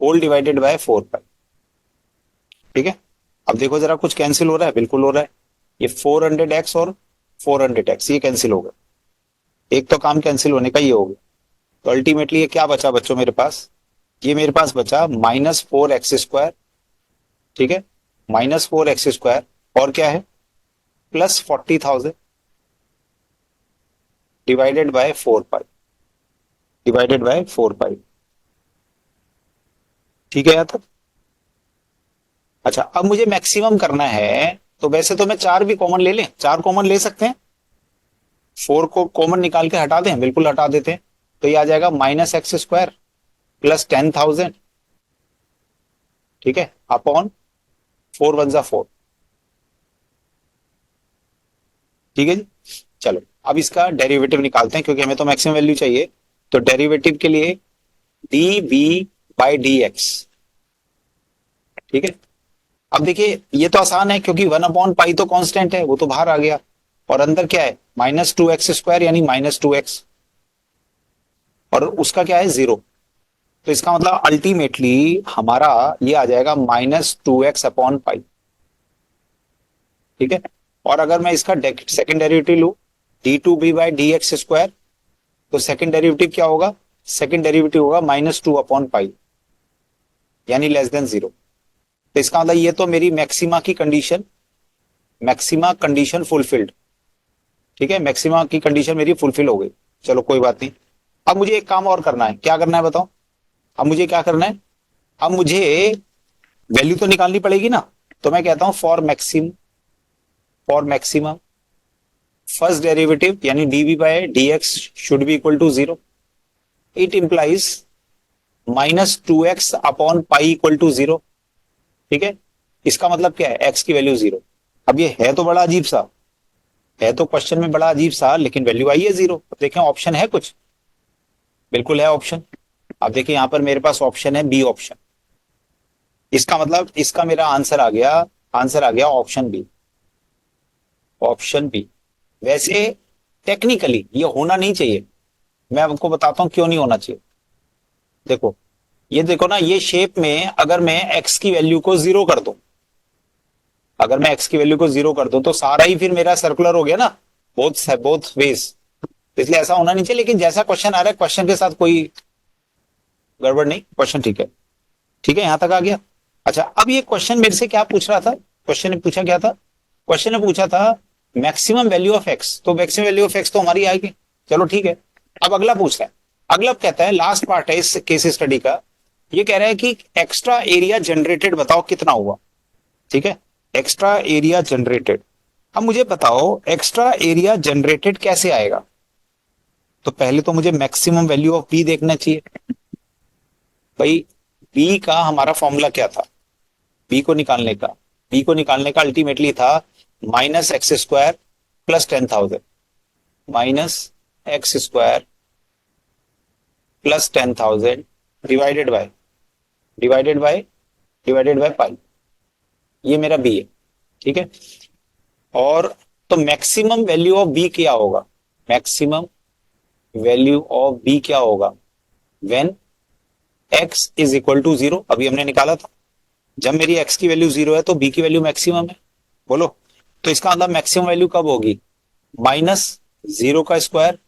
whole divided by 4 pi. ठीक है, अब देखो जरा कुछ कैंसिल हो रहा है, बिल्कुल हो रहा है, ये 400x और 400x ये कैंसिल हो गए, एक तो काम कैंसिल होने का ये हो गया, तो अल्टीमेटली ये क्या बचा बच्चों मेरे पास, ये मेरे पास बचा माइनस 4x स्क्वायर। ठीक है, माइनस 4x स्क्वायर और क्या है plus 40,000 divided by 4 pi, divided by 4 pi. ठीक है यहां तक। अच्छा अब मुझे मैक्सिमम करना है, तो वैसे तो मैं 4 भी कॉमन ले लें, 4 कॉमन ले सकते हैं, 4 को कॉमन निकाल के हटा दें, बिल्कुल हटा देते हैं, तो ये आ जाएगा माइनस एक्स स्क्वायर प्लस 10,000, ठीक है, अपॉन 4 1 जा 4। ठीक है जी, चलो अब इसका डेरिवेटिव निकालते हैं क्योंकि हमें तो मैक्सिमम वैल्यू चाहिए, तो डेरिवेटिव के लिए d b by d x. ठीक है, अब देखिए ये तो आसान है क्योंकि 1 अपॉन पाई तो कांस्टेंट है, वो तो बाहर आ गया, और अंदर क्या है माइनस 2x स्क्वायर यानी माइनस 2x, और उसका क्या है 0, तो इसका मतलब अल्टीमेटली हमारा ये आ जाएगा माइनस 2x अपॉन पाई। ठीक है, और अगर मैं इसका सेकेंड डेरिवेटिव लू d two b by d x square, तो सेकेंड डेरिवेटिव क्या होगा, सेकेंड डेरिवेटिव होगा माइनस 2 अपॉन पाई यानी लेस देन 0। तो इसका मतलब ये तो मेरी मैक्सिमा की कंडीशन, मैक्सिमा कंडीशन फुलफिल्ड। ठीक है, मैक्सिमा की कंडीशन मेरी फुलफिल हो गई, चलो कोई बात नहीं, अब मुझे एक काम और करना है, क्या करना है बताओ? अब मुझे क्या करना है? अब मुझे वैल्यू तो निकालनी पड़ेगी ना। तो मैं कहता हूं फॉर मैक्सिमम फर्स्ट डेरिवेटिव यानी d v by d x should be equal to zero. It implies -2x upon pi equal to zero. ठीक है, इसका मतलब क्या है? एक्स की वैल्यू जीरो। अब ये है तो बड़ा अजीब सा, है तो क्वेश्चन में बड़ा अजीब सा, लेकिन वैल्यू आई है जीरो। अब देखें ऑप्शन है कुछ? बिल्कुल है ऑप्शन। अब देखिए यहां पर मेरे पास ऑप्शन है बी ऑप्शन। इसका मतलब इसका मेरा आंसर आ गया, आंसर आ गया ऑप्शन बी। Option B. वैसे टेक्निकली ये होना नहीं चाहिए, मैं आपको बताता हूं क्यों नहीं होना चाहिए। देखो, ये देखो ना, ये शेप में अगर मैं एक्स की वैल्यू को जीरो कर दूं, अगर मैं एक्स की वैल्यू को जीरो कर दूं तो सारा ही फिर मेरा सर्कुलर हो गया ना, बोथ वेज। इसलिए ऐसा होना नहीं चाहिए, लेकिन जैसा क्वेश्चन आ रहा है क्वेश्चन के साथ कोई गड़बड़ नहीं, क्वेश्चन ठीक है। ठीक है, यहां तक आ गया। अच्छा, अब ये क्वेश्चन मेरे से क्या पूछ रहा था? क्वेश्चन ने पूछा क्या था? क्वेश्चन ने पूछा था मैक्सिमम वैल्यू ऑफ एक्स। तो मैक्सिमम वैल्यू ऑफ एक्स तो हमारी आएगी, चलो ठीक है। अब अगला पूछ रहा है, अगला कहता है, लास्ट पार्ट है इस केस स्टडी का। ये कह रहा है कि एक्स्ट्रा एरिया जनरेटेड बताओ कितना हुआ। ठीक है, एक्स्ट्रा एरिया जनरेटेड। अब मुझे बताओ एक्स्ट्रा एरिया जनरेटेड कैसे आएगा? तो पहले तो मुझे मैक्सिमम वैल्यू ऑफ बी देखना चाहिए। भाई, बी का हमारा फॉर्मूला क्या था? बी को निकालने का, बी को निकालने का अल्टीमेटली था -x² plus 10,000, -x² plus 10,000 divided by pi. ये मेरा बी है। ठीक है, और तो मैक्सिमम वैल्यू ऑफ बी क्या होगा? मैक्सिमम वैल्यू ऑफ बी क्या होगा? When x is equal to zero. अभी हमने निकाला था, जब मेरी x की वैल्यू जीरो है तो b की वैल्यू मैक्सिमम है। बोलो, तो इसका मतलब मैक्सिमम वैल्यू कब होगी? -0 का square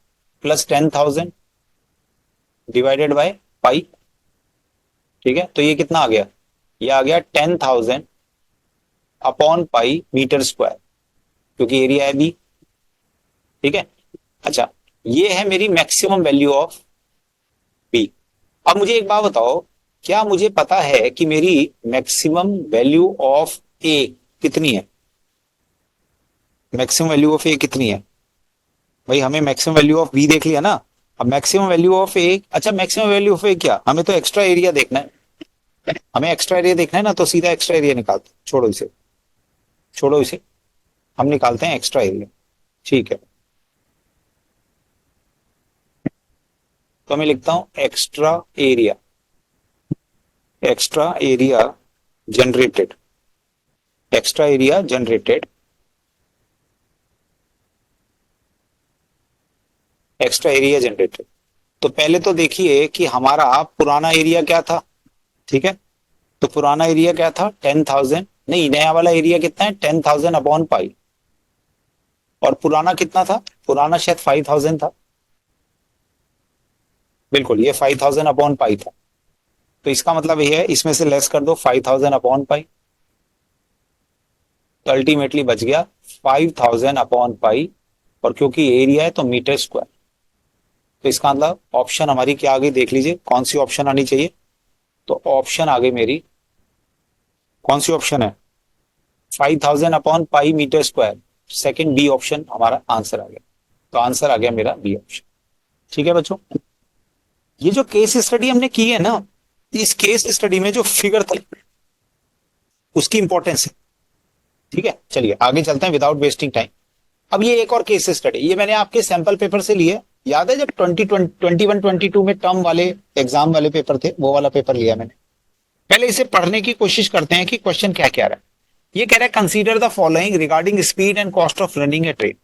plus 10,000 divided by pi. ठीक है, तो ये कितना आ गया? ये आ गया 10,000 अपॉन पाई मीटर स्क्वायर, क्योंकि एरिया है बी। ठीक है, अच्छा, ये है मेरी मैक्सिमम वैल्यू ऑफ बी। अब मुझे एक बात बताओ, क्या मुझे पता है कि मेरी मैक्सिमम वैल्यू ऑफ ए कितनी है? मैक्सिमम वैल्यू ऑफ ए कितनी है? भाई, हमें मैक्सिमम वैल्यू ऑफ बी देख लिया ना। अब मैक्सिमम वैल्यू ऑफ ए, अच्छा मैक्सिमम वैल्यू ऑफ ए क्या? हमें तो एक्स्ट्रा एरिया देखना है। हमें एक्स्ट्रा एरिया देखना है ना, तो सीधा एक्स्ट्रा एरिया निकालते, छोड़ो इसे, छोड़ो इसे, हम निकालते हैं एक्स्ट्रा एरिया। ठीक है, तो मैं लिखता हूं extra area, extra area generated, extra area generated, extra area generated. तो पहले तो देखिए कि हमारा पुराना एरिया क्या था। ठीक है, तो पुराना एरिया क्या था? 10,000। नहीं, नया वाला एरिया कितना है? 10,000 अपॉन पाई। और पुराना कितना था? पुराना शायद 5,000 था। बिल्कुल, ये 5,000 अपॉन पाई था। तो इसका मतलब ये है, इसमें से लेस कर दो 5,000 अपॉन पाई, तो अल्टीमेटली बच गया 5,000 अपॉन पाई। और क्योंकि एरिया है तो मीटर स्क्वायर। तो इसका मतलब ऑप्शन हमारी क्या आ गई? देख लीजिए कौन सी ऑप्शन आनी चाहिए। तो ऑप्शन आ गई मेरी, कौन सी ऑप्शन है? 5,000 upon pi metre square. Second B option हमारा आंसर आ गया। तो आंसर आ गया मेरा बी ऑप्शन। ठीक है बच्चों, ये जो केस स्टडी हमने की है ना, इस केस स्टडी में जो फिगर था उसकी इंपॉर्टेंस है। ठीक है, चलिए आगे चलते हैं विदाउट वेस्टिंग टाइम। अब ये एक और केस स्टडी, ये मैंने आपके सैंपल पेपर से लिए। याद है जब 2021-22 में टर्म वाले एग्जाम वाले पेपर थे, वो वाला पेपर लिया मैंने। पहले इसे पढ़ने की कोशिश करते हैं कि क्वेश्चन क्या क्या रहा है। ये कह रहा है consider the following regarding speed and cost of running A train.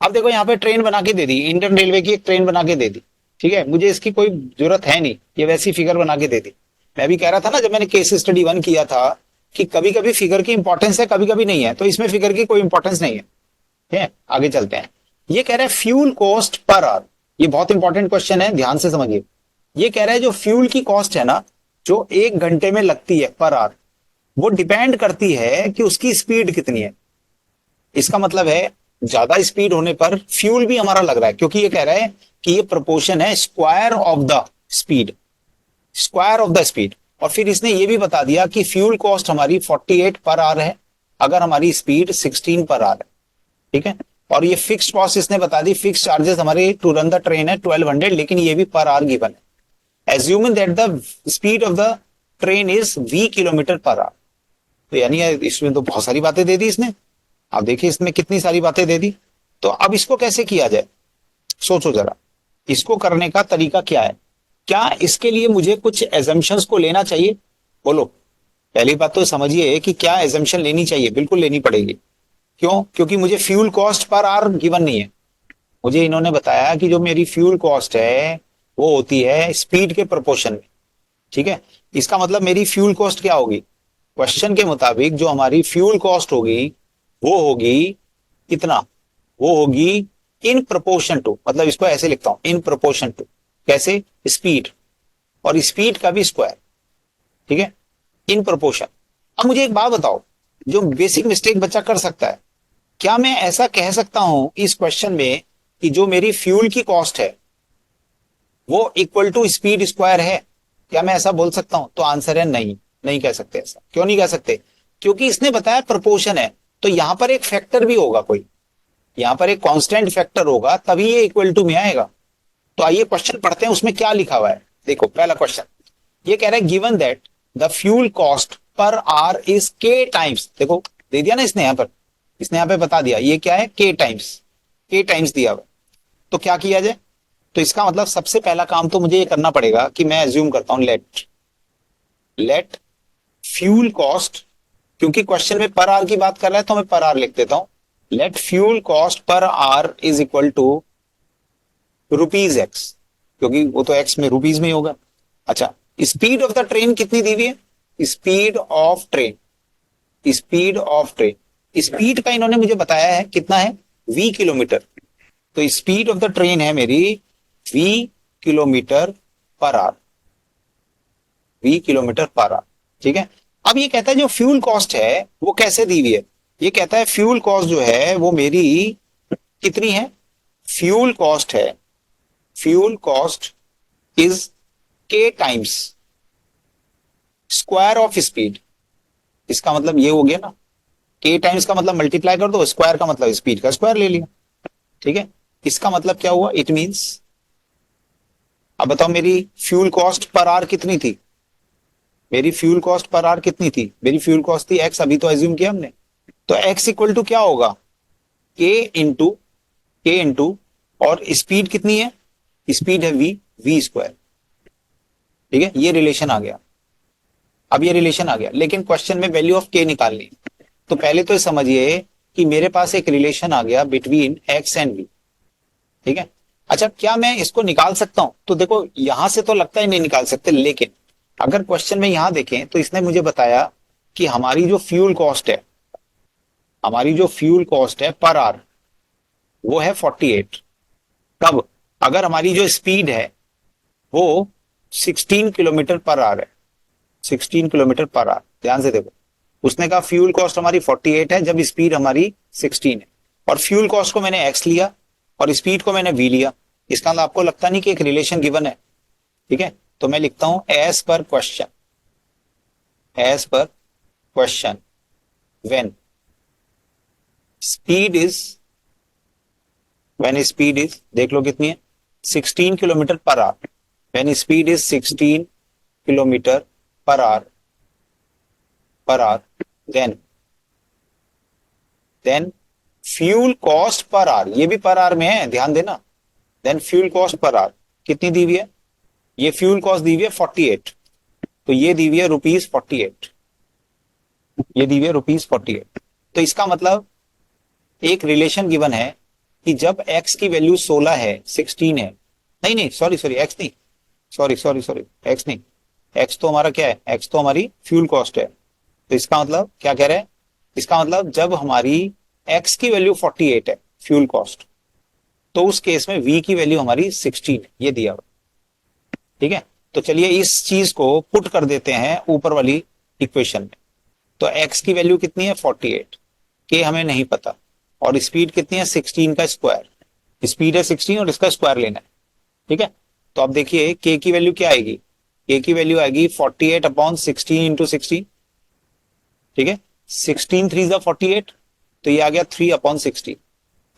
अब देखो यहाँ पे ट्रेन बना के दे दी, इंडियन रेलवे की एक ट्रेन बना के दे दी। ठीक है, मुझे इसकी कोई जरूरत है नहीं, ये वैसी फिगर बना के दे दी। मैं भी कह रहा था ना जब मैंने केस स्टडी 1 किया था कि कभी कभी फिगर की इंपॉर्टेंस है, कभी कभी नहीं है। तो इसमें फिगर की कोई इंपॉर्टेंस नहीं है। ठीक है, आगे चलते हैं। ये कह रहा है फ्यूल कॉस्ट पर आवर। ये बहुत इंपॉर्टेंट क्वेश्चन है, ध्यान से समझिए। ये कह रहा है जो फ्यूल की कॉस्ट है ना, जो 1 घंटे में लगती है पर आवर, वो डिपेंड करती है कि उसकी स्पीड कितनी है। इसका मतलब है ज्यादा स्पीड होने पर फ्यूल भी हमारा लग रहा है, क्योंकि ये कह रहा है कि ये प्रोपोर्शन है square of the speed, square of the speed. और फिर इसने ये भी बता दिया कि फ्यूल कॉस्ट हमारी 48 पर आर है अगर हमारी स्पीड 16 पर आर है, ठीक है। और ये फिक्स कॉस्ट इसने बता दी, फिक्स चार्जेस हमारे टू रन द ट्रेन है 1200, लेकिन ये भी पर आर गिवन है। Assuming that the speed of the train is v kilometre पर आर। तो यानी इसमें तो बहुत सारी बातें दे दी इसने। आप देखिए इसमें कितनी सारी बातें दे दी। तो अब इसको कैसे किया जाए, सोचो जरा, इसको करने का तरीका क्या है। क्या इसके लिए मुझे कुछ एजम्पशंस को लेना चाहिए? बोलो। पहली बात तो समझिए कि क्या एजम्पशन लेनी चाहिए, बिल्कुल लेनी पड़ेगी। क्यों? क्योंकि मुझे fuel cost per hour given नहीं है। मुझे इन्होंने बताया कि जो मेरी फ्यूल कॉस्ट है वो होती है स्पीड के प्रोपोर्शन में, ठीक है। इसका मतलब मेरी फ्यूल कॉस्ट क्या होगी? क्वेश्चन के मुताबिक जो हमारी फ्यूल कॉस्ट होगी वो होगी कितना? वो होगी इन प्रोपोर्शन टू, मतलब इसको ऐसे लिखता हूं, इन प्रोपोर्शन टू। कैसे? स्पीड, और स्पीड का भी स्क्वायर, ठीक है, इन प्रोपोर्शन। अब मुझे एक बात बताओ, जो बेसिक मिस्टेक बच्चा कर सकता है, क्या मैं ऐसा कह सकता हूं इस क्वेश्चन में कि जो मेरी फ्यूल की कॉस्ट है वो इक्वल टू स्पीड स्क्वायर है? क्या मैं ऐसा बोल सकता हूं? तो आंसर है नहीं, नहीं कह सकते ऐसा। क्यों नहीं कह सकते? क्योंकि इसने बताया प्रोपोर्शन है, तो यहां पर एक फैक्टर भी होगा, कोई यहां पर एक कांस्टेंट फैक्टर होगा, तभी ये इक्वल टू में आएगा। तो आइए क्वेश्चन पढ़ते हैं, उसमें क्या लिखा हुआ है। देखो पहला क्वेश्चन ये कह रहा है given that the fuel cost per hour is k times. देखो दे दिया ना इसने, यहां पर इसने यहां पे बता दिया ये क्या है, के टाइम्स, के टाइम्स दिया हुआ। तो क्या किया जाए? तो इसका मतलब सबसे पहला काम तो मुझे ये करना पड़ेगा कि मैं एज्यूम करता हूं लेट फ्यूल कॉस्ट, क्योंकि क्वेश्चन में पर आर की बात कर रहा है तो मैं पर आर लिख देता हूं। Let fuel cost per hour is equal to rupees x, क्योंकि वो तो एक्स में रुपीज में ही होगा। अच्छा, स्पीड ऑफ द ट्रेन कितनी दी हुई है? Speed of train, speed of train, speed का इन्होंने मुझे बताया है कितना है, v किलोमीटर। तो स्पीड ऑफ द ट्रेन है मेरी v किलोमीटर पर आर, v किलोमीटर पर आर, ठीक है। अब ये कहता है जो फ्यूल कॉस्ट है वो कैसे दी हुई है? ये कहता है फ्यूल कॉस्ट जो है वो मेरी कितनी है? फ्यूल कॉस्ट है, fuel cost is k times square of speed. इसका मतलब ये हो गया ना, के टाइम्स का मतलब मल्टीप्लाई कर दो, स्क्वायर का मतलब स्पीड का स्क्वायर ले लिया, ठीक है। इसका मतलब क्या हुआ? इट मींस, अब बताओ मेरी फ्यूल कॉस्ट पर आर कितनी थी? मेरी फ्यूल कॉस्ट पर आर कितनी थी? मेरी फ्यूल कॉस्ट थी एक्स, अभी तो एज्यूम किया हमने। तो एक्स इक्वल टू क्या होगा? के इंटू और स्पीड कितनी है? स्पीड है वी स्क्वायर, ठीक है। ये रिलेशन आ गया, अब ये रिलेशन आ गया, लेकिन क्वेश्चन में वैल्यू ऑफ के निकालनी। तो पहले तो समझिए कि मेरे पास एक रिलेशन आ गया बिटवीन एक्स एंड वी, ठीक है। अच्छा, क्या मैं इसको निकाल सकता हूं? तो देखो यहां से तो लगता है नहीं निकाल सकते, लेकिन अगर क्वेश्चन में यहां देखें तो इसने मुझे बताया कि हमारी जो फ्यूल कॉस्ट है, हमारी जो फ्यूल कॉस्ट है पर आर वो है 48। कब? अगर हमारी जो स्पीड है वो 16 किलोमीटर पर आर है, 16 किलोमीटर पर आर। ध्यान से देखो, उसने कहा फ्यूल कॉस्ट हमारी 48 है जब स्पीड हमारी 16 है, और फ्यूल कॉस्ट को मैंने एक्स लिया और स्पीड को मैंने वी लिया। इसका मतलब आपको लगता नहीं कि एक रिलेशन गिवन है, ठीक है। तो मैं लिखता हूं as per question, as per question when speed is, when speed is, देख लो कितनी है, 16 kilometre per hour, when speed is 16 kilometre per hour, per hour, then fuel cost per hour, ये भी पर आवर में है, ध्यान देना। Then fuel cost per hour कितनी दी हुई है? ये फ्यूल कॉस्ट दी हुई है 48, तो ये दी हुई है ₹48, ये दी हुई है ₹48। तो इसका मतलब एक रिलेशन गिवन है कि जब x की वैल्यू 16 है, 16 है, नहीं नहीं सॉरी सॉरी एक्स नहीं, सॉरी एक्स नहीं, एक्स तो हमारा क्या है? एक्स तो हमारी फ्यूल कॉस्ट है। तो इसका मतलब क्या कह रहे हैं? इसका मतलब जब हमारी x की वैल्यू 48 है फ्यूल कॉस्ट, तो उस केस में v की वैल्यू हमारी 16 है, ये दिया हुआ, ठीक है। तो चलिए इस चीज को पुट कर देते हैं ऊपर वाली इक्वेशन में। तो x की वैल्यू कितनी है? 48, के हमें नहीं पता, और स्पीड कितनी है 16 का स्क्वायर, स्पीड है 16 और इसका स्क्वायर लेना है। ठीक है, तो अब देखिए के की वैल्यू क्या आएगी, के की वैल्यू आएगी 48 अपॉन 16 इंटू 16। ठीक है, 16 3 जा 48, तो ये आ गया 3 अपॉन 60,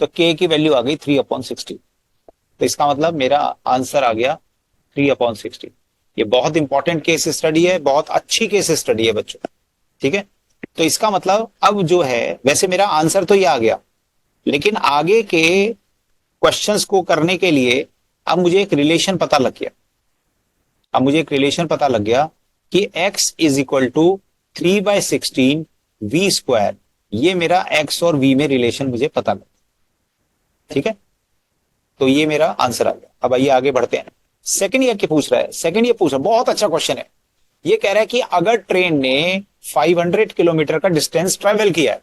तो के की वैल्यू आ गई 3 अपॉन 60। तो इसका मतलब मेरा आंसर आ गया 3 अपॉन 60। ये बहुत इंपॉर्टेंट केस स्टडी है, बहुत अच्छी केस स्टडी है बच्चों। ठीक है, तो इसका मतलब अब जो है, वैसे मेरा आंसर तो ये आ गया, लेकिन आगे के क्वेश्चंस को करने के लिए अब मुझे एक रिलेशन पता लग गया। अब मुझे एक रिलेशन पता लग गया कि x is equal to 3/16 v square, ये मेरा x और v में रिलेशन मुझे पता लगा। ठीक है, तो ये मेरा आंसर आ गया। अब आइए आगे बढ़ते हैं। सेकंड ईयर के पूछ रहा है, सेकंड ईयर पूछ रहा है, बहुत अच्छा क्वेश्चन है। ये कह रहा है कि अगर ट्रेन ने 500 किलोमीटर का डिस्टेंस ट्रेवल किया है,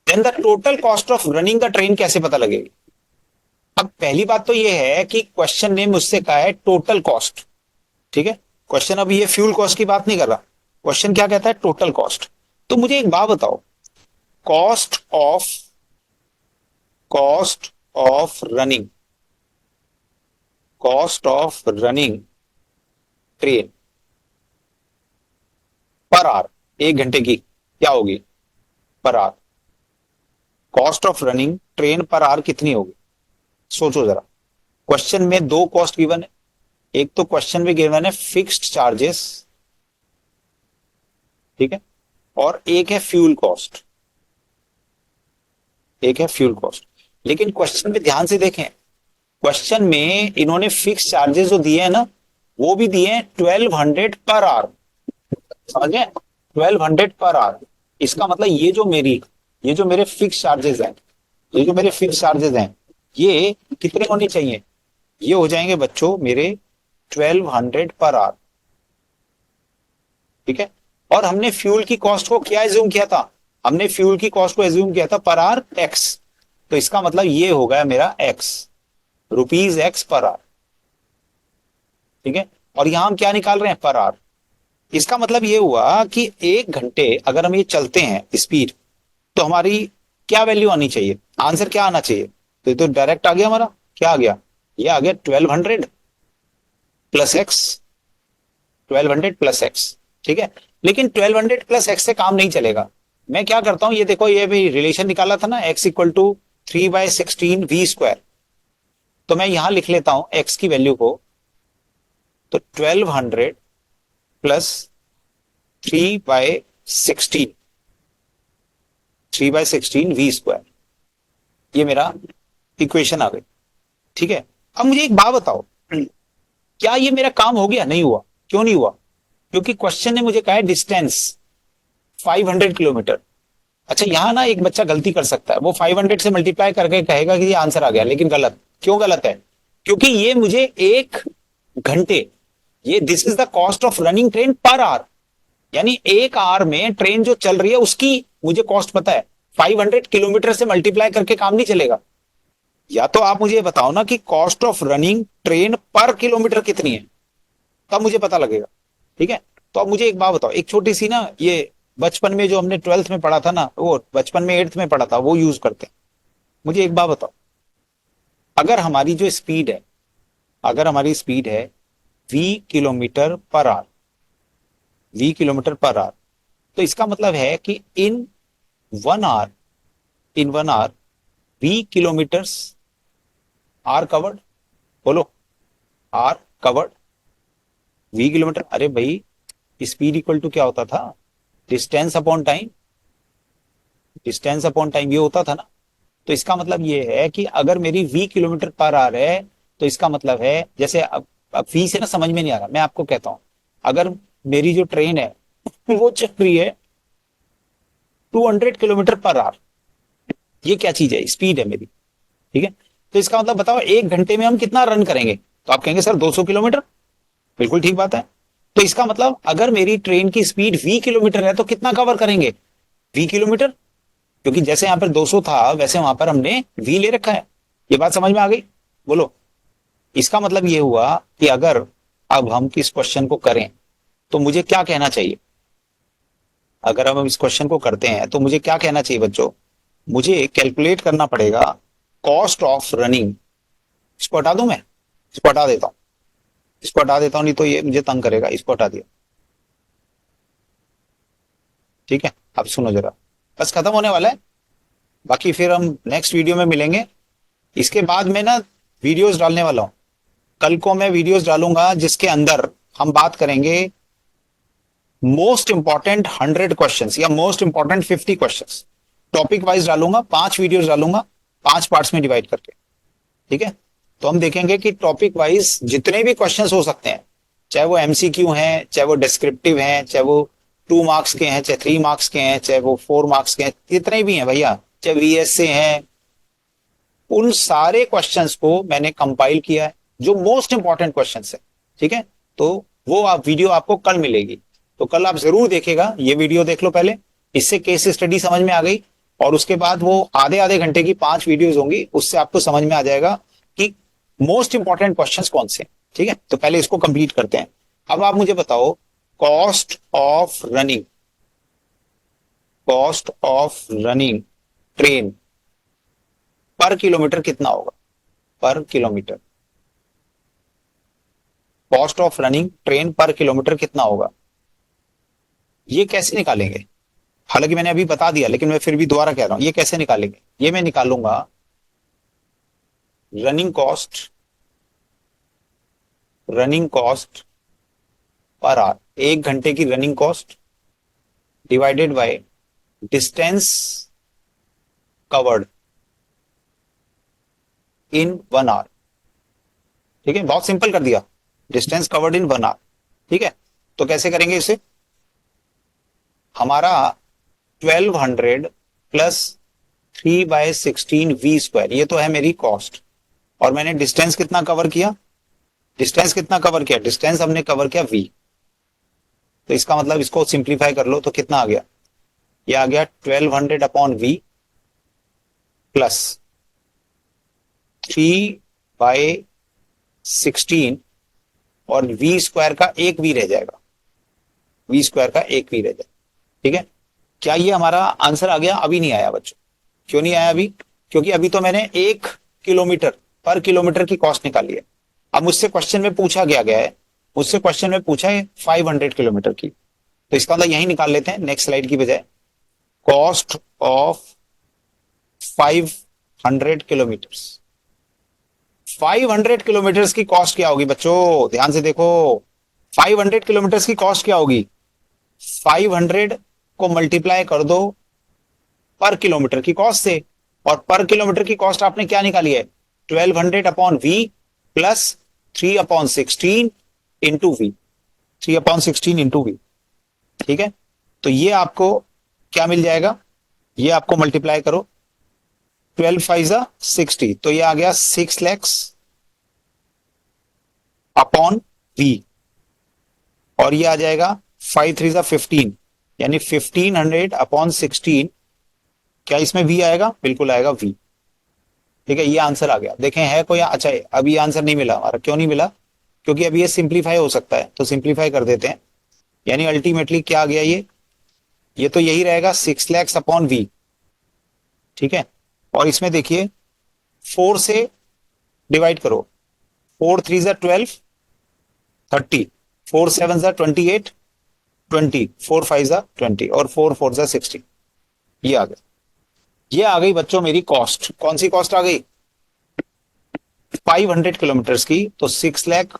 then the total cost of running the train कैसे पता लगेगी। अब पहली बात तो ये है कि क्वेश्चन ने मुझसे कहा है टोटल कॉस्ट। ठीक है, क्वेश्चन अभी ये फ्यूल कॉस्ट की बात नहीं कर रहा, क्वेश्चन क्या कहता है, टोटल कॉस्ट। तो मुझे एक बात बताओ, cost of running, cost of running train पर आवर, 1 घंटे की क्या होगी per hour, cost of running train पर आवर कितनी होगी। सोचो जरा, क्वेश्चन में दो कॉस्ट गिवन है, एक तो क्वेश्चन में गिवन है फिक्स्ड चार्जेस, ठीक है, और एक है फ्यूल कॉस्ट, एक है फ्यूल कॉस्ट। लेकिन क्वेश्चन में ध्यान से देखें, क्वेश्चन में इन्होंने फिक्स चार्जेस जो दिए हैं ना, वो भी दिए हैं 1200 पर आवर, समझे, 1200 पर आवर। इसका मतलब ये जो मेरे फिक्स चार्जेस हैं, ये जो मेरे फिक्स चार्जेस हैं, ये कितने होने चाहिए, ये हो जाएंगे बच्चों मेरे 1200 पर आवर। ठीक है, और हमने फ्यूल की कॉस्ट को क्या एज्यूम किया था, हमने फ्यूल की कॉस्ट को एज्यूम किया था पर आवर एक्स, तो इसका मतलब ये हो गया मेरा एक्स, रुपीज एक्स पर आवर। ठीक है, और यहां हम क्या निकाल रहे हैं, पर आवर। इसका मतलब ये हुआ कि 1 घंटे अगर हम ये चलते हैं स्पीड, तो हमारी क्या वैल्यू आनी चाहिए, आंसर क्या आना चाहिए। तो ये तो डायरेक्ट आ गया हमारा, क्या आ गया, ये आ गया 1200 प्लस एक्स, 1200 प्लस एक्स। ठीक है, लेकिन 1200 प्लस एक्स से काम नहीं चलेगा। मैं क्या करता हूं, ये देखो, ये भी रिलेशन निकाला था ना, x equal to 3/16 v square, तो मैं यहां लिख लेता हूं एक्स की वैल्यू को, तो 1200 प्लस 3/16, 3/16 वी स्क्वायर, ये मेरा इक्वेशन आ गई। ठीक है, अब मुझे एक बात बताओ, क्या ये मेरा काम हो गया, नहीं हुआ, क्यों नहीं हुआ, क्योंकि क्वेश्चन ने मुझे कहा है डिस्टेंस 500 किलोमीटर। अच्छा, यहां ना एक बच्चा गलती कर सकता है, वो 500 से मल्टीप्लाई करके कहेगा कि ये आंसर आ गया, लेकिन गलत। क्यों गलत है, क्योंकि ये मुझे 1 घंटे, ये this is the cost of running train per hour, यानी 1 आवर में ट्रेन जो चल रही है उसकी मुझे कॉस्ट पता है। 500 किलोमीटर से मल्टीप्लाई करके काम नहीं चलेगा। या तो आप मुझे बताओ ना कि कॉस्ट ऑफ रनिंग ट्रेन पर किलोमीटर कितनी है, तब मुझे पता लगेगा। ठीक है, तो अब मुझे एक बात बताओ, एक छोटी सी ना, ये बचपन में जो हमने 12th में पढ़ा था ना, वो बचपन में 8th में पढ़ा था, वो यूज करते हैं। मुझे एक बात बताओ, अगर हमारी जो स्पीड है, अगर हमारी स्पीड है v kilometre per hour, v kilometre per hour, तो इसका मतलब है कि in 1 hour, in 1 hour v kilometres are covered, बोलो आर कवर्ड, v किलोमीटर। अरे भाई, स्पीड इक्वल टू क्या होता था, distance upon time, distance upon time ये होता था ना। तो इसका मतलब ये है कि अगर मेरी v किलोमीटर पर आवर है, तो इसका मतलब है, जैसे अब v से ना समझ में नहीं आ रहा, मैं आपको कहता हूं, अगर मेरी जो ट्रेन है वो चल रही है 200 किलोमीटर पर आवर, ये क्या चीज है, स्पीड है मेरी। ठीक है, तो इसका मतलब बताओ 1 घंटे में हम कितना रन करेंगे, तो आप कहेंगे सर 200 किलोमीटर, बिल्कुल ठीक बात है। तो इसका मतलब अगर मेरी ट्रेन की स्पीड v किलोमीटर है, तो कितना कवर करेंगे, v किलोमीटर, क्योंकि जैसे यहां पर 200 था वैसे वहां पर हमने v ले रखा है। ये बात समझ में आ गई, बोलो। इसका मतलब ये हुआ कि अगर अब हम इस क्वेश्चन को करें, तो मुझे क्या कहना चाहिए, अगर हम इस क्वेश्चन को करते हैं तो मुझे क्या कहना चाहिए बच्चों, मुझे कैलकुलेट करना पड़ेगा कॉस्ट ऑफ रनिंग। इसको हटा दूं मैं, इसको हटा देता हूं, इसको हटा देता हूं, नहीं तो ये मुझे तंग करेगा। इसको हटा दिया, ठीक है। अब सुनो जरा, बस खत्म होने वाला है, बाकी फिर हम नेक्स्ट वीडियो में मिलेंगे। इसके बाद मैं ना वीडियोस डालने वाला हूँ। कल को मैं वीडियोस डालूंगा जिसके अंदर हम बात करेंगे मोस्ट इंपॉर्टेंट 100 क्वेश्चन या most important 50 question. Topic wise डालूंगा, 5 वीडियोस डालूंगा, 5 पार्ट्स में डिवाइड करके, ठीक है। तो हम देखेंगे कि टॉपिक वाइज जितने भी क्वेश्चंस हो सकते हैं, चाहे वो एमसीक्यू हैं, चाहे वो डिस्क्रिप्टिव हैं, चाहे वो 2 मार्क्स के हैं, चाहे 3 मार्क्स के हैं, चाहे वो 4 मार्क्स के हैं, जितने भी हैं भैया, चाहे वीएस से हैं, उन सारे क्वेश्चंस को मैंने कंपाइल किया है जो मोस्ट इंपॉर्टेंट क्वेश्चंस है, ठीक है। तो वो आप वीडियो आपको कल मिलेगी, तो कल आप जरूर देखेगा। ये वीडियो देख लो पहले, इससे केस स्टडी समझ में आ गई, और उसके बाद वो आधे आधे घंटे की 5 वीडियोस होंगी, उससे आपको समझ में आ जाएगा कि मोस्ट इंपॉर्टेंट क्वेश्चंस कौन से हैं, ठीक है। तो पहले इसको कंप्लीट करते हैं। अब आप मुझे बताओ, cost of running, cost of running train पर किलोमीटर कितना होगा? पर kilometre, cost of running train पर किलोमीटर कितना होगा? ये कैसे निकालेंगे? हालांकि मैंने अभी बता दिया, लेकिन मैं फिर भी दोबारा कह रहा हूं, ये कैसे निकालेंगे? ये मैं निकालूंगा running cost, running cost per hour, 1 घंटे की running cost divided by distance covered in 1 hour, ठीक है। बहुत सिंपल कर दिया, डिस्टेंस कवर्ड इन 1 आवर, ठीक है। तो कैसे करेंगे इसे? हमारा 1200 प्लस 3/16 v², ये तो है मेरी कॉस्ट, और मैंने डिस्टेंस कितना कवर किया? डिस्टेंस कितना कवर किया? डिस्टेंस हमने कवर किया v। तो इसका मतलब इसको सिंप्लीफाई कर लो तो कितना आ गया? ये आ गया 1200 अपॉन v प्लस 3/16, और v² का एक v रह जाएगा, v² का एक v रह जाएगा, ठीक है। क्या ये हमारा आंसर आ गया? अभी नहीं आया बच्चों। क्यों नहीं आया अभी? क्योंकि अभी तो मैंने 1 किलोमीटर पर किलोमीटर की कॉस्ट निकाली है। अब मुझसे क्वेश्चन में पूछा गया है, मुझसे क्वेश्चन में पूछा है 500 किलोमीटर की, तो इसका मतलब यही निकाल लेते हैं नेक्स्ट स्लाइड की बजाय। कॉस्ट ऑफ 500 किलोमीटर, 500 किलोमीटर की कॉस्ट क्या होगी बच्चों? ध्यान से देखो, 500 किलोमीटर की कॉस्ट क्या होगी? 500 को मल्टीप्लाई कर दो पर किलोमीटर की कॉस्ट से, और पर किलोमीटर की कॉस्ट आपने क्या निकाली है? 1200 upon v plus 3/16 into v, 3/16 into v, ठीक है। तो ये आपको क्या मिल जाएगा? ये आपको मल्टीप्लाई करो, 12×5 = 60, तो ये आ गया 6 lakhs अपॉन वी, और ये आ जाएगा 5×3 = 15, यानी 1500 अपॉन 16। क्या इसमें वी आएगा? बिल्कुल आएगा वी, ठीक है। ये आंसर आ गया, देखें है कोई? अच्छा, अभी आंसर नहीं मिला हमारा। क्यों नहीं मिला? क्योंकि अभी ये सिंप्लीफाई हो सकता है, तो सिंप्लीफाई कर देते हैं। यानी अल्टीमेटली क्या आ गया? ये तो यही रहेगा 6 lakhs अपॉन वी, ठीक है। और इसमें देखिए 4 से डिवाइड करो, 4×3 = 12, 30, 4×7 = 28, 20, 4×5 = 20, और 4×4 = 60। ये आ गया, ये आ गई बच्चों मेरी कॉस्ट। कौन सी कॉस्ट आ गई? 500 किलोमीटर की, तो 6 lakh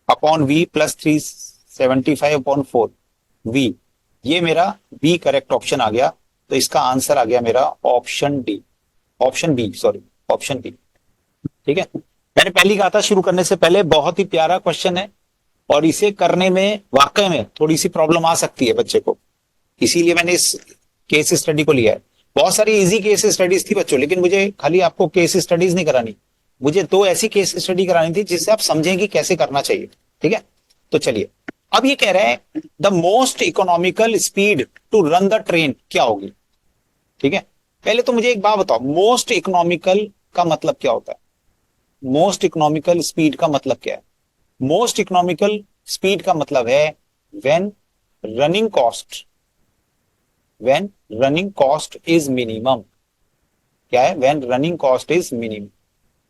upon v plus 375 upon 4 v, ये मेरा बी करेक्ट ऑप्शन आ गया। तो इसका आंसर आ गया मेरा option D, option B, sorry, option B, ठीक है। मैंने पहली कहा था शुरू करने से पहले, बहुत ही प्यारा क्वेश्चन है, और इसे करने में वाकई में थोड़ी सी प्रॉब्लम आ सकती है बच्चे को, इसीलिए मैंने इस केस स्टडी को लिया है। बहुत सारी इजी केस स्टडीज थी बच्चों, लेकिन मुझे खाली आपको केस स्टडीज नहीं करानी, मुझे 2 ऐसी केस स्टडी करानी थी जिससे आप समझें कि कैसे करना चाहिए, ठीक है। तो चलिए, अब ये कह रहे हैं the most economical speed to run the train क्या होगी, ठीक है। पहले तो मुझे एक बात बताओ, मोस्ट इकोनॉमिकल का मतलब क्या होता है? मोस्ट इकोनॉमिकल स्पीड का मतलब क्या है? मोस्ट इकोनॉमिकल स्पीड का मतलब है when running cost when running cost is minimum. क्या है? When running cost is minimum,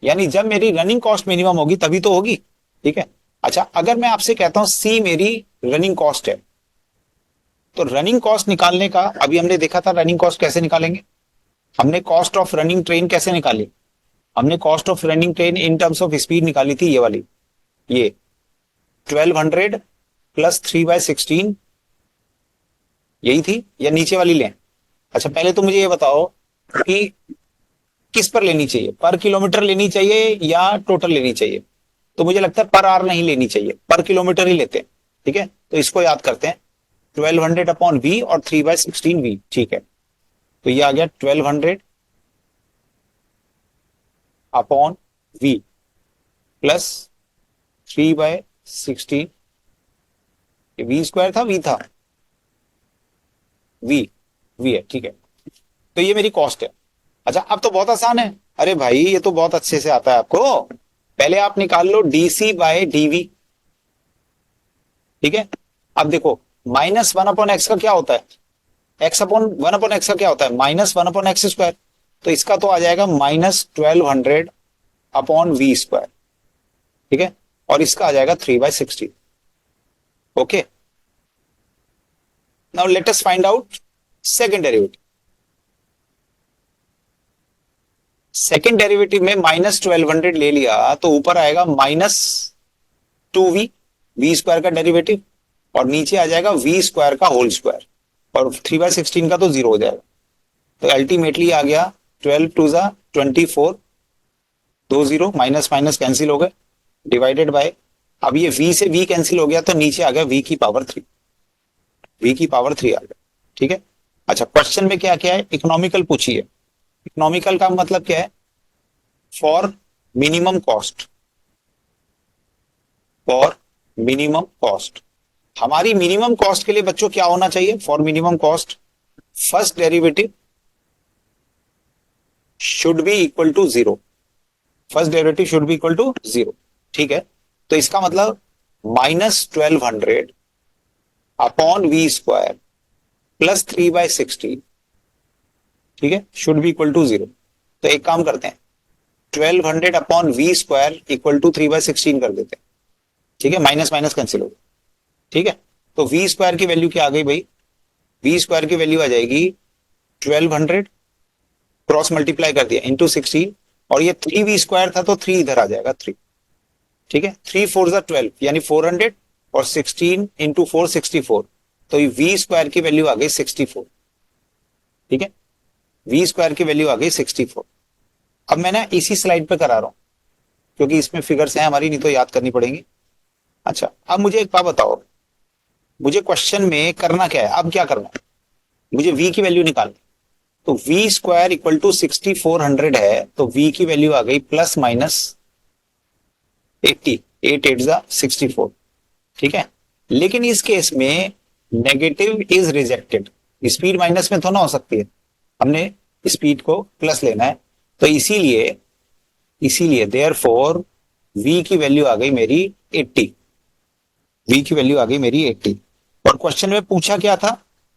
यानी जब मेरी रनिंग कॉस्ट मिनिमम होगी तभी तो होगी। ठीक है। अच्छा, अगर मैं आपसे कहता हूं सी मेरी रनिंग कॉस्ट है, तो रनिंग कॉस्ट निकालने का अभी हमने देखा था रनिंग कॉस्ट कैसे निकालेंगे। हमने कॉस्ट ऑफ रनिंग ट्रेन कैसे निकाली? हमने cost of running train in terms of speed निकाली थी, ये वाली, ये 1200 प्लस 3/16, यही थी, या नीचे वाली लें? अच्छा, पहले तो मुझे ये बताओ कि किस पर लेनी चाहिए, पर किलोमीटर लेनी चाहिए या टोटल लेनी चाहिए? तो मुझे लगता है पर आवर नहीं लेनी चाहिए, पर किलोमीटर ही लेते हैं। ठीक है, तो इसको याद करते हैं, 1200 अपॉन वी और 3/16 वी। ठीक है, तो ये आ गया 1200 upon v plus 3/16, v square था, वी था, वी, वी है। ठीक है, तो ये मेरी कॉस्ट है। अच्छा, अब तो बहुत आसान है। अरे भाई, ये तो बहुत अच्छे से आता है आपको। पहले आप निकाल लो डीसी बाय डीवी। ठीक है, अब देखो -1/x का क्या होता है? एक्स अपॉन 1/x का क्या होता है? -1/x²। तो इसका तो आ जाएगा -1200 अपॉन वी स्क्वायर। ठीक है, और इसका आ जाएगा 3/16। Okay, now let us find out second derivative. Second derivative में -1200 ले लिया तो ऊपर आएगा -2v, वी स्क्वायर का डेरिवेटिव, और नीचे आ जाएगा वी स्क्वायर का होल स्क्वायर, और 3/16 का तो जीरो हो जाएगा। तो अल्टीमेटली आ गया 12 टू ज़ा 24, 20 माइनस माइनस कैंसिल हो गए, डिवाइडेड बाय, अब ये v से v कैंसिल हो गया तो नीचे आ गया v की पावर 3, v की पावर 3 आ गया। ठीक है। अच्छा, क्वेश्चन में क्या क्या है? इकोनॉमिकल पूछी है। इकोनॉमिकल का मतलब क्या है? For minimum cost, for minimum cost. हमारी मिनिमम कॉस्ट के लिए बच्चों क्या होना चाहिए? For minimum cost first derivative should be equal to zero, first derivative should be equal to zero. ठीक है, तो इसका मतलब -1200 अपॉन वी स्क्वायर प्लस 3/16, ठीक है, should be equal to zero. तो एक काम करते हैं, 1200 upon v square equal to 3/16 कर देते हैं। ठीक है, माइनस माइनस कैंसिल हो। ठीक है, तो वी स्क्वायर की वैल्यू क्या आ गई भाई? वी स्क्वायर की वैल्यू आ जाएगी 1200 क्रॉस मल्टीप्लाई कर दिया इंटू 16, और ये 3v स्क्वायर था तो 3 इधर आ जाएगा 3। ठीक है, 3 4 12 यानी 400, और 16 इंटू 4 64, तो वी स्क्वायर की वैल्यू आ गई 64। ठीक है, वी स्क्वायर की वैल्यू आ गई 64। अब मैं ना इसी स्लाइड पे करा रहा हूं क्योंकि इसमें फिगर्स हैं हमारी, नहीं तो याद करनी पड़ेंगी। अच्छा, अब मुझे एक बात बताओ, मुझे क्वेश्चन में करना क्या है? अब क्या करना है? मुझे v की वैल्यू निकालनी। तो वी स्क्वायर इक्वल टू 6400 है, तो v की वैल्यू आ गई +-80, 8 8 64। ठीक है, लेकिन इस केस में negative is rejected, speed minus में तो ना हो सकती है, हमने स्पीड को प्लस लेना है। तो इसीलिए इसीलिए देयरफॉर v की वैल्यू आ गई मेरी 80, v की वैल्यू आ गई मेरी 80। और क्वेश्चन में पूछा क्या था?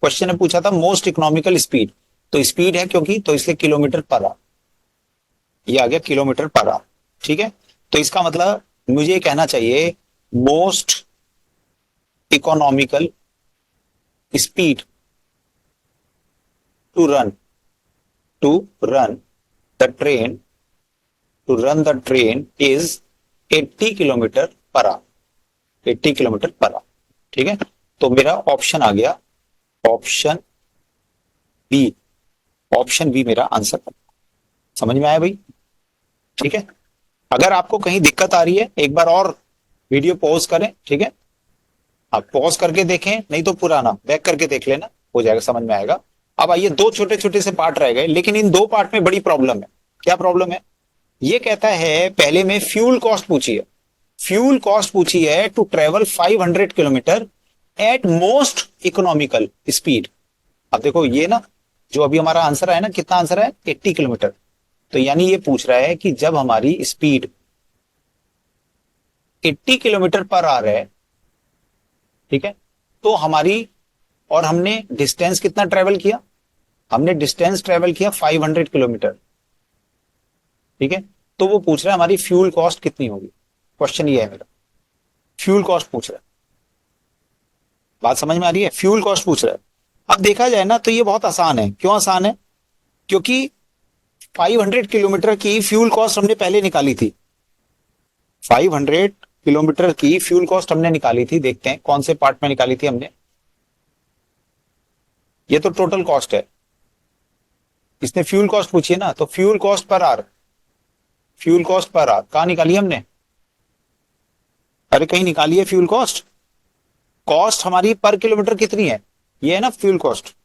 क्वेश्चन में पूछा था मोस्ट इकोनॉमिकल स्पीड, तो स्पीड है क्योंकि, तो इसलिए किलोमीटर पर आवर, ये आ गया किलोमीटर पर आवर। ठीक है, तो इसका मतलब मुझे कहना चाहिए most economical speed to run the train is 80 kilometre per hour, 80 kilometre per hour. ठीक है, तो मेरा ऑप्शन आ गया, ऑप्शन बी, ऑप्शन बी मेरा आंसर। समझ में आया भाई? ठीक है, अगर आपको कहीं दिक्कत आ रही है एक बार और वीडियो पॉज करें। ठीक है, आप पॉज करके देखें, नहीं तो पुराना बैक करके देख लेना, हो जाएगा, समझ में आएगा। अब आइए, दो छोटे छोटे से पार्ट रह गए, लेकिन इन दो पार्ट में बड़ी प्रॉब्लम है। क्या प्रॉब्लम है? ये कहता है पहले में फ्यूल कॉस्ट पूछी है, फ्यूल कॉस्ट पूछी है to travel 500 kilometre at most economical speed. अब देखो ये ना, जो अभी हमारा आंसर है ना, कितना आंसर है? 80 किलोमीटर। तो यानी ये पूछ रहा है कि जब हमारी स्पीड 80 किलोमीटर पर आवर है, ठीक है, तो हमारी और हमने डिस्टेंस कितना ट्रेवल किया, हमने डिस्टेंस ट्रेवल किया 500 किलोमीटर, ठीक है। तो वो पूछ रहा है हमारी फ्यूल कॉस्ट कितनी होगी, क्वेश्चन ये है मेरा, फ्यूल कॉस्ट पूछ रहा है। बात समझ में आ रही है, फ्यूल कॉस्ट पूछ रहा है। अब देखा जाए ना तो ये बहुत आसान है। क्यों आसान है? क्योंकि 500 किलोमीटर की फ्यूल कॉस्ट हमने पहले निकाली थी, 500 किलोमीटर की फ्यूल कॉस्ट हमने निकाली थी। देखते हैं कौन से पार्ट में निकाली थी हमने। ये तो टोटल कॉस्ट है, इसने फ्यूल कॉस्ट पूछी है ना, तो fuel cost per hour, fuel cost per hour कहां निकाली हमने? अरे कहीं निकाली है फ्यूल कॉस्ट। कॉस्ट हमारी पर किलोमीटर कितनी है, ये है ना फ्यूल कॉस्ट,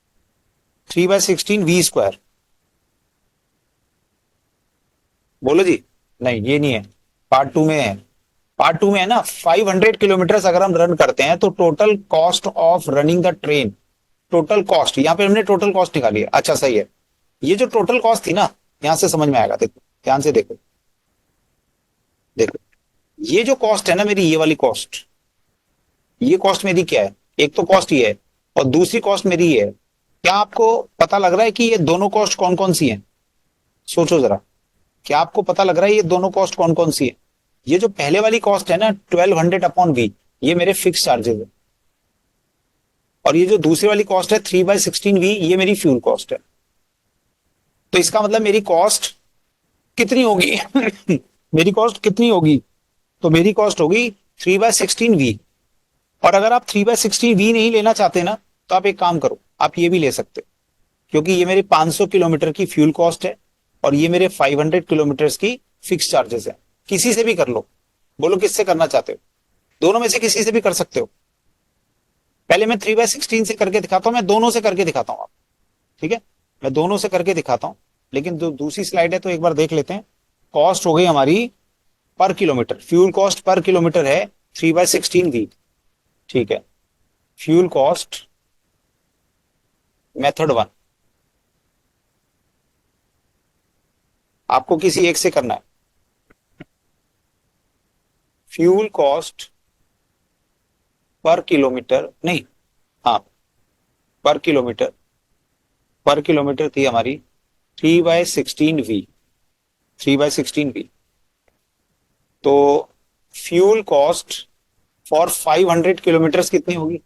3/16 V²। बोलो जी। नहीं ये नहीं है, पार्ट टू में है। पार्ट टू में है ना, 500 किलोमीटर अगर हम रन करते हैं तो total cost of running the train, total cost, यहां पे हमने टोटल कॉस्ट निकाली है। अच्छा सही है, ये जो टोटल कॉस्ट थी ना, यहां से समझ में आएगा। देखो ध्यान से देखो, देखो ये जो कॉस्ट है ना मेरी, ये वाली कॉस्ट, ये कॉस्ट मेरी क्या है? एक तो कॉस्ट ये है और दूसरी कॉस्ट मेरी ये है। क्या आपको पता लग रहा है कि ये दोनों कॉस्ट कौन कौन सी हैं? सोचो जरा, क्या आपको पता लग रहा है ये दोनों कॉस्ट कौन कौन सी है? ये जो पहले वाली कॉस्ट है ना 1200/V, ये मेरे फिक्स चार्जेस है। और ये जो दूसरी वाली कॉस्ट है 3/16V, ये मेरी फ्यूल कॉस्ट है। तो इसका मतलब मेरी कॉस्ट कितनी होगी? मेरी कॉस्ट कितनी होगी? तो मेरी कॉस्ट होगी 3/16V। और अगर आप 3/16V नहीं लेना चाहते ना, तो आप एक काम करो, आप ये भी ले सकते हो, क्योंकि ये मेरे 500 किलोमीटर की फ्यूल कॉस्ट है और ये मेरे 500 किलोमीटर की फिक्स चार्जेस है। किसी से भी कर लो, बोलो किससे करना चाहते हो, दोनों में से किसी से भी कर सकते हो। पहले मैं 3/16 से करके दिखाता हूं, मैं दोनों से करके दिखाता हूं आप, ठीक है, मैं दोनों से करके दिखाता हूं। लेकिन जो दूसरी स्लाइड है तो एक बार देख लेते हैं। कॉस्ट हो गई हमारी पर किलोमीटर, फ्यूल कॉस्ट पर किलोमीटर है 3/16V, ठीक है। फ्यूल कॉस्ट मेथड 1, आपको किसी एक से करना है। फ्यूल कॉस्ट पर किलोमीटर नहीं, हाँ पर किलोमीटर, पर किलोमीटर थी हमारी 3/16V, 3/16V। तो फ्यूल कॉस्ट फॉर 500 किलोमीटर कितनी होगी?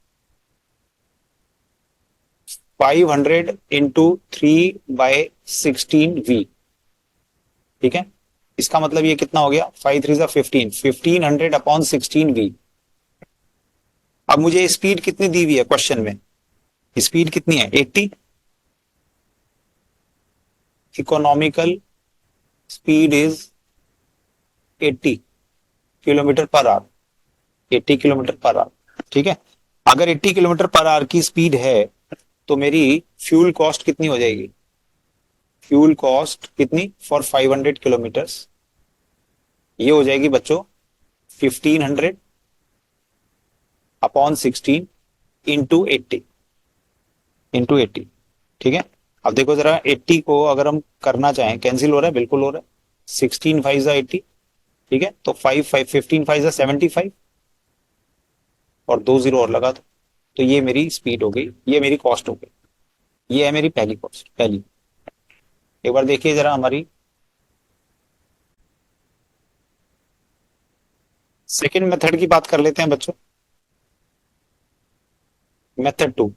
500 इंटू 3/16V, ठीक है। इसका मतलब ये कितना हो गया, 5×3 = 15, 1500/16V। अब मुझे स्पीड कितनी दी हुई है क्वेश्चन में, स्पीड कितनी है? 80। Economical speed is 80 kilometre per hour, 80 kilometre per hour, ठीक है। अगर 80 किलोमीटर पर आवर की स्पीड है तो मेरी फ्यूल कॉस्ट कितनी हो जाएगी? फ्यूल कॉस्ट कितनी फॉर 500 किलोमीटर्स? ये हो जाएगी बच्चों 1500/16 इंटू 80, ठीक है। अब देखो जरा, 80 को अगर हम करना चाहें, कैंसिल हो रहा है, बिल्कुल हो रहा है, 16×5 = 80, ठीक है। तो 15×5 = 75 और 2 0 और लगा दो, तो ये मेरी स्पीड हो गई, ये मेरी कॉस्ट हो गई। ये है मेरी पहली कॉस्ट, पहली। एक बार देखिए जरा हमारी सेकेंड मेथड की बात कर लेते हैं बच्चों। मेथड 2,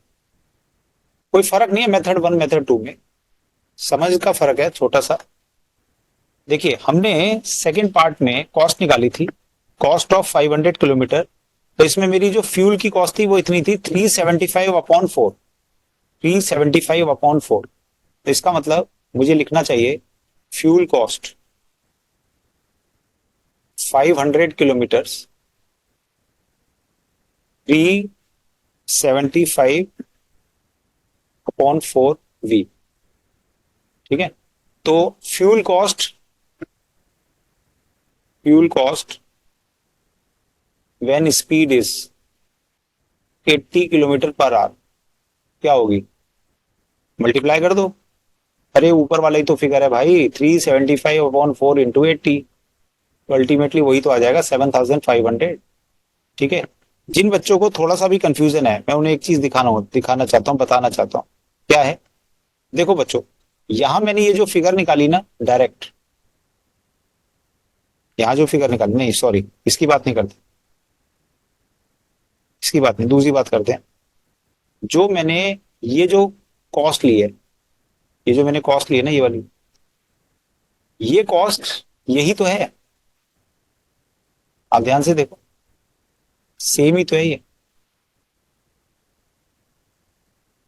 कोई फर्क नहीं है मेथड 1 मेथड 2 में, समझ का फर्क है छोटा सा। देखिए हमने सेकेंड पार्ट में कॉस्ट निकाली थी, कॉस्ट ऑफ 500 किलोमीटर। तो इसमें मेरी जो फ्यूल की कॉस्ट थी वो इतनी थी 375/4, 375/4। तो इसका मतलब मुझे लिखना चाहिए फ्यूल कॉस्ट 500 किलोमीटर 375/4V, ठीक है। तो fuel cost when speed is 80 kilometre per our क्या होगी? मल्टीप्लाई कर दो। अरे ऊपर वाला ही तो फिगर है भाई, 375/4 इंटू 80, तो अल्टीमेटली वही तो आ जाएगा 7500, ठीक है। जिन बच्चों को थोड़ा सा भी कंफ्यूजन है, मैं उन्हें एक चीज दिखाना चाहता हूँ, बताना चाहता हूँ। क्या है? देखो बच्चों, यहां मैंने ये जो फिगर निकाली ना डायरेक्ट, यहां जो फिगर निकाली, नहीं सॉरी, इसकी बात नहीं करते, इसकी बात नहीं, दूसरी बात करते हैं। जो मैंने ये जो कॉस्ट ली है, ये जो मैंने कॉस्ट ली है ना, ये वाली, ये कॉस्ट यही तो है। आप ध्यान से देखो, सेम ही तो है ये।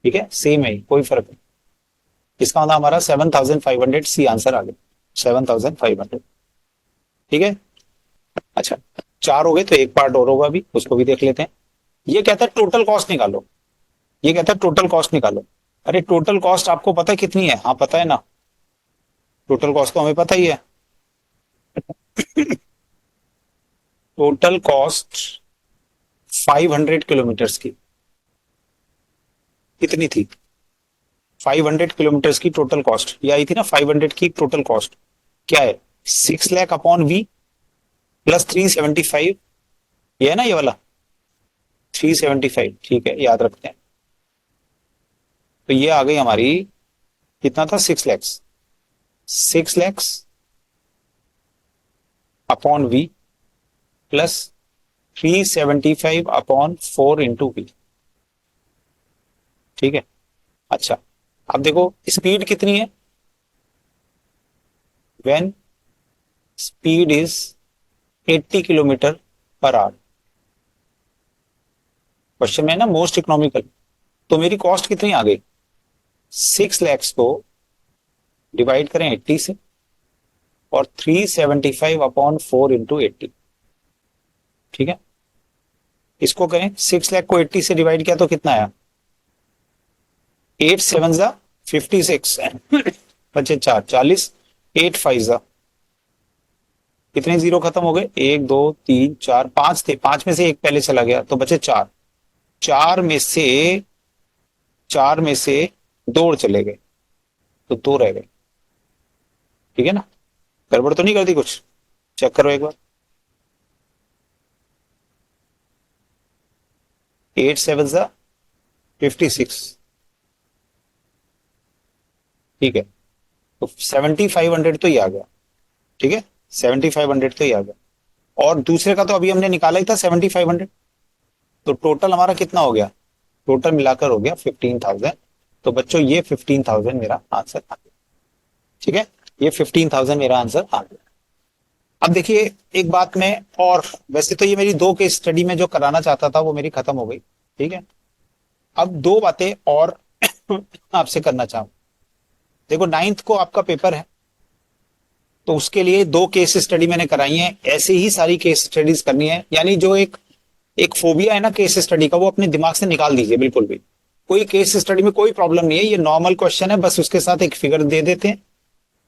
ठीक है, सेम है, कोई फर्क नहीं। इसका मतलब हमारा 7,500 सी आंसर आ गया, 7,500। ठीक है। अच्छा, चार हो गए तो एक पार्ट और होगा, अभी उसको भी देख लेते हैं। ये कहता है टोटल कॉस्ट निकालो, ये कहता है टोटल कॉस्ट निकालो। अरे टोटल कॉस्ट आपको पता है कितनी है? हाँ पता है ना, टोटल कॉस्ट तो हमें पता ही है। टोटल कॉस्ट 500 किलोमीटर्स की कितनी थी? 500 किलोमीटर्स की टोटल कॉस्ट ये आई थी ना, 500 की टोटल कॉस्ट क्या है? 6 लाख अपॉन वी प्लस 375, ये है ना ये वाला 375। ठीक है, याद रखते हैं। तो ये आ गई हमारी, कितना था? 6 lakhs, 6 lakhs upon v plus 375 upon 4 into v. ठीक है। अच्छा, अब देखो स्पीड कितनी है? When speed is 80 kilometre per hour. Question में ना मोस्ट इकोनॉमिकल। तो मेरी कॉस्ट कितनी आ गई? 6 लैक्स को डिवाइड करें 80 से, और 375 अपॉन 4 इंटू 80। ठीक है, इसको करें, 6 लाख को 80 से डिवाइड किया तो कितना आया? 8 7 56 बचे 4, 40, 8 5 कितने जीरो खत्म हो गए? 1 2 3 4 5 थे, 5 में से एक पहले चला गया तो बचे 4। चार में से चार में से दो चले गए तो दो रह गए। ठीक है ना? गड़बड़ तो नहीं कर दी कुछ? चेक करो एक बार। 8 7 56। ठीक है, तो 7,500 तो ही आ गया। ठीक है, 7,500 तो ही आ गया। और दूसरे का तो अभी हमने निकाला ही था 7,500। तो टोटल हमारा कितना हो गया? टोटल मिलाकर हो गया 15,000। तो बच्चों ये 15,000 मेरा आंसर आ गया। ठीक है, ये 15,000 मेरा आंसर आ गया। अब देखिए एक बात मैं, और वैसे तो ये मेरी दो केस स्टडी में जो कराना चाहता था वो मेरी खत्म हो गई। ठीक है, अब दो बातें और आपसे करना चाहूँ। देखो 9th को आपका पेपर है, तो उसके लिए दो केस स्टडी मैंने कराई है। ऐसे ही सारी केस स्टडीज करनी है, यानी जो एक एक फोबिया है ना केस स्टडी का, वो अपने दिमाग से निकाल दीजिए बिल्कुल भी। कोई केस स्टडी में कोई प्रॉब्लम नहीं है, ये नॉर्मल क्वेश्चन है, बस उसके साथ एक फिगर दे देते हैं,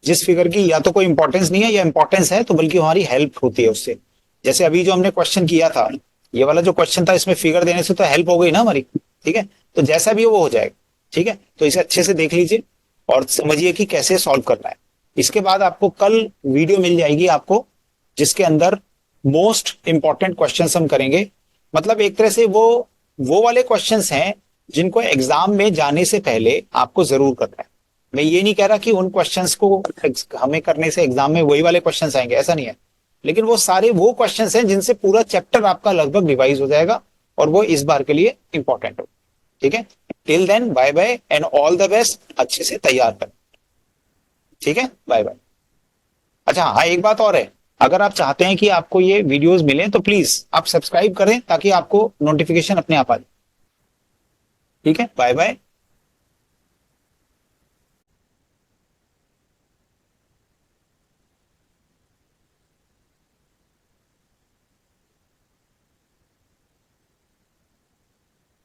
जिस फिगर की या तो कोई इंपॉर्टेंस नहीं है या इंपॉर्टेंस है तो बल्कि हमारी हेल्प होती है उससे। जैसे अभी जो हमने क्वेश्चन किया था, ये वाला जो क्वेश्चन था, इसमें फिगर देने से तो हेल्प हो गई ना हमारी। ठीक है, तो जैसा भी हो वो हो जाएगा। ठीक है, तो इसे अच्छे से देख लीजिए और समझिए कि कैसे सॉल्व करना है। इसके बाद आपको कल वीडियो मिल जाएगी आपको, जिसके अंदर मोस्ट इंपॉर्टेंट क्वेश्चंस हम करेंगे। मतलब एक तरह से वो वाले क्वेश्चंस हैं जिनको एग्जाम में जाने से पहले आपको जरूर करना है। मैं ये नहीं कह रहा कि उन क्वेश्चंस को हमें करने से एग्जाम में वही वाले क्वेश्चंस आएंगे, ऐसा नहीं है। लेकिन वो सारे वो क्वेश्चंस हैं जिनसे पूरा चैप्टर आपका लगभग रिवाइज हो जाएगा, और वो इस बार के लिए इंपॉर्टेंट हो। ठीक है, till then bye bye and all the best, अच्छे से तैयार कर। ठीक है, बाय बाय। अच्छा हाँ, एक बात और है, अगर आप चाहते हैं कि आपको ये वीडियोस मिलें तो प्लीज आप सब्सक्राइब करें ताकि आपको नोटिफिकेशन अपने आप आ जाए। ठीक है, बाय बाय।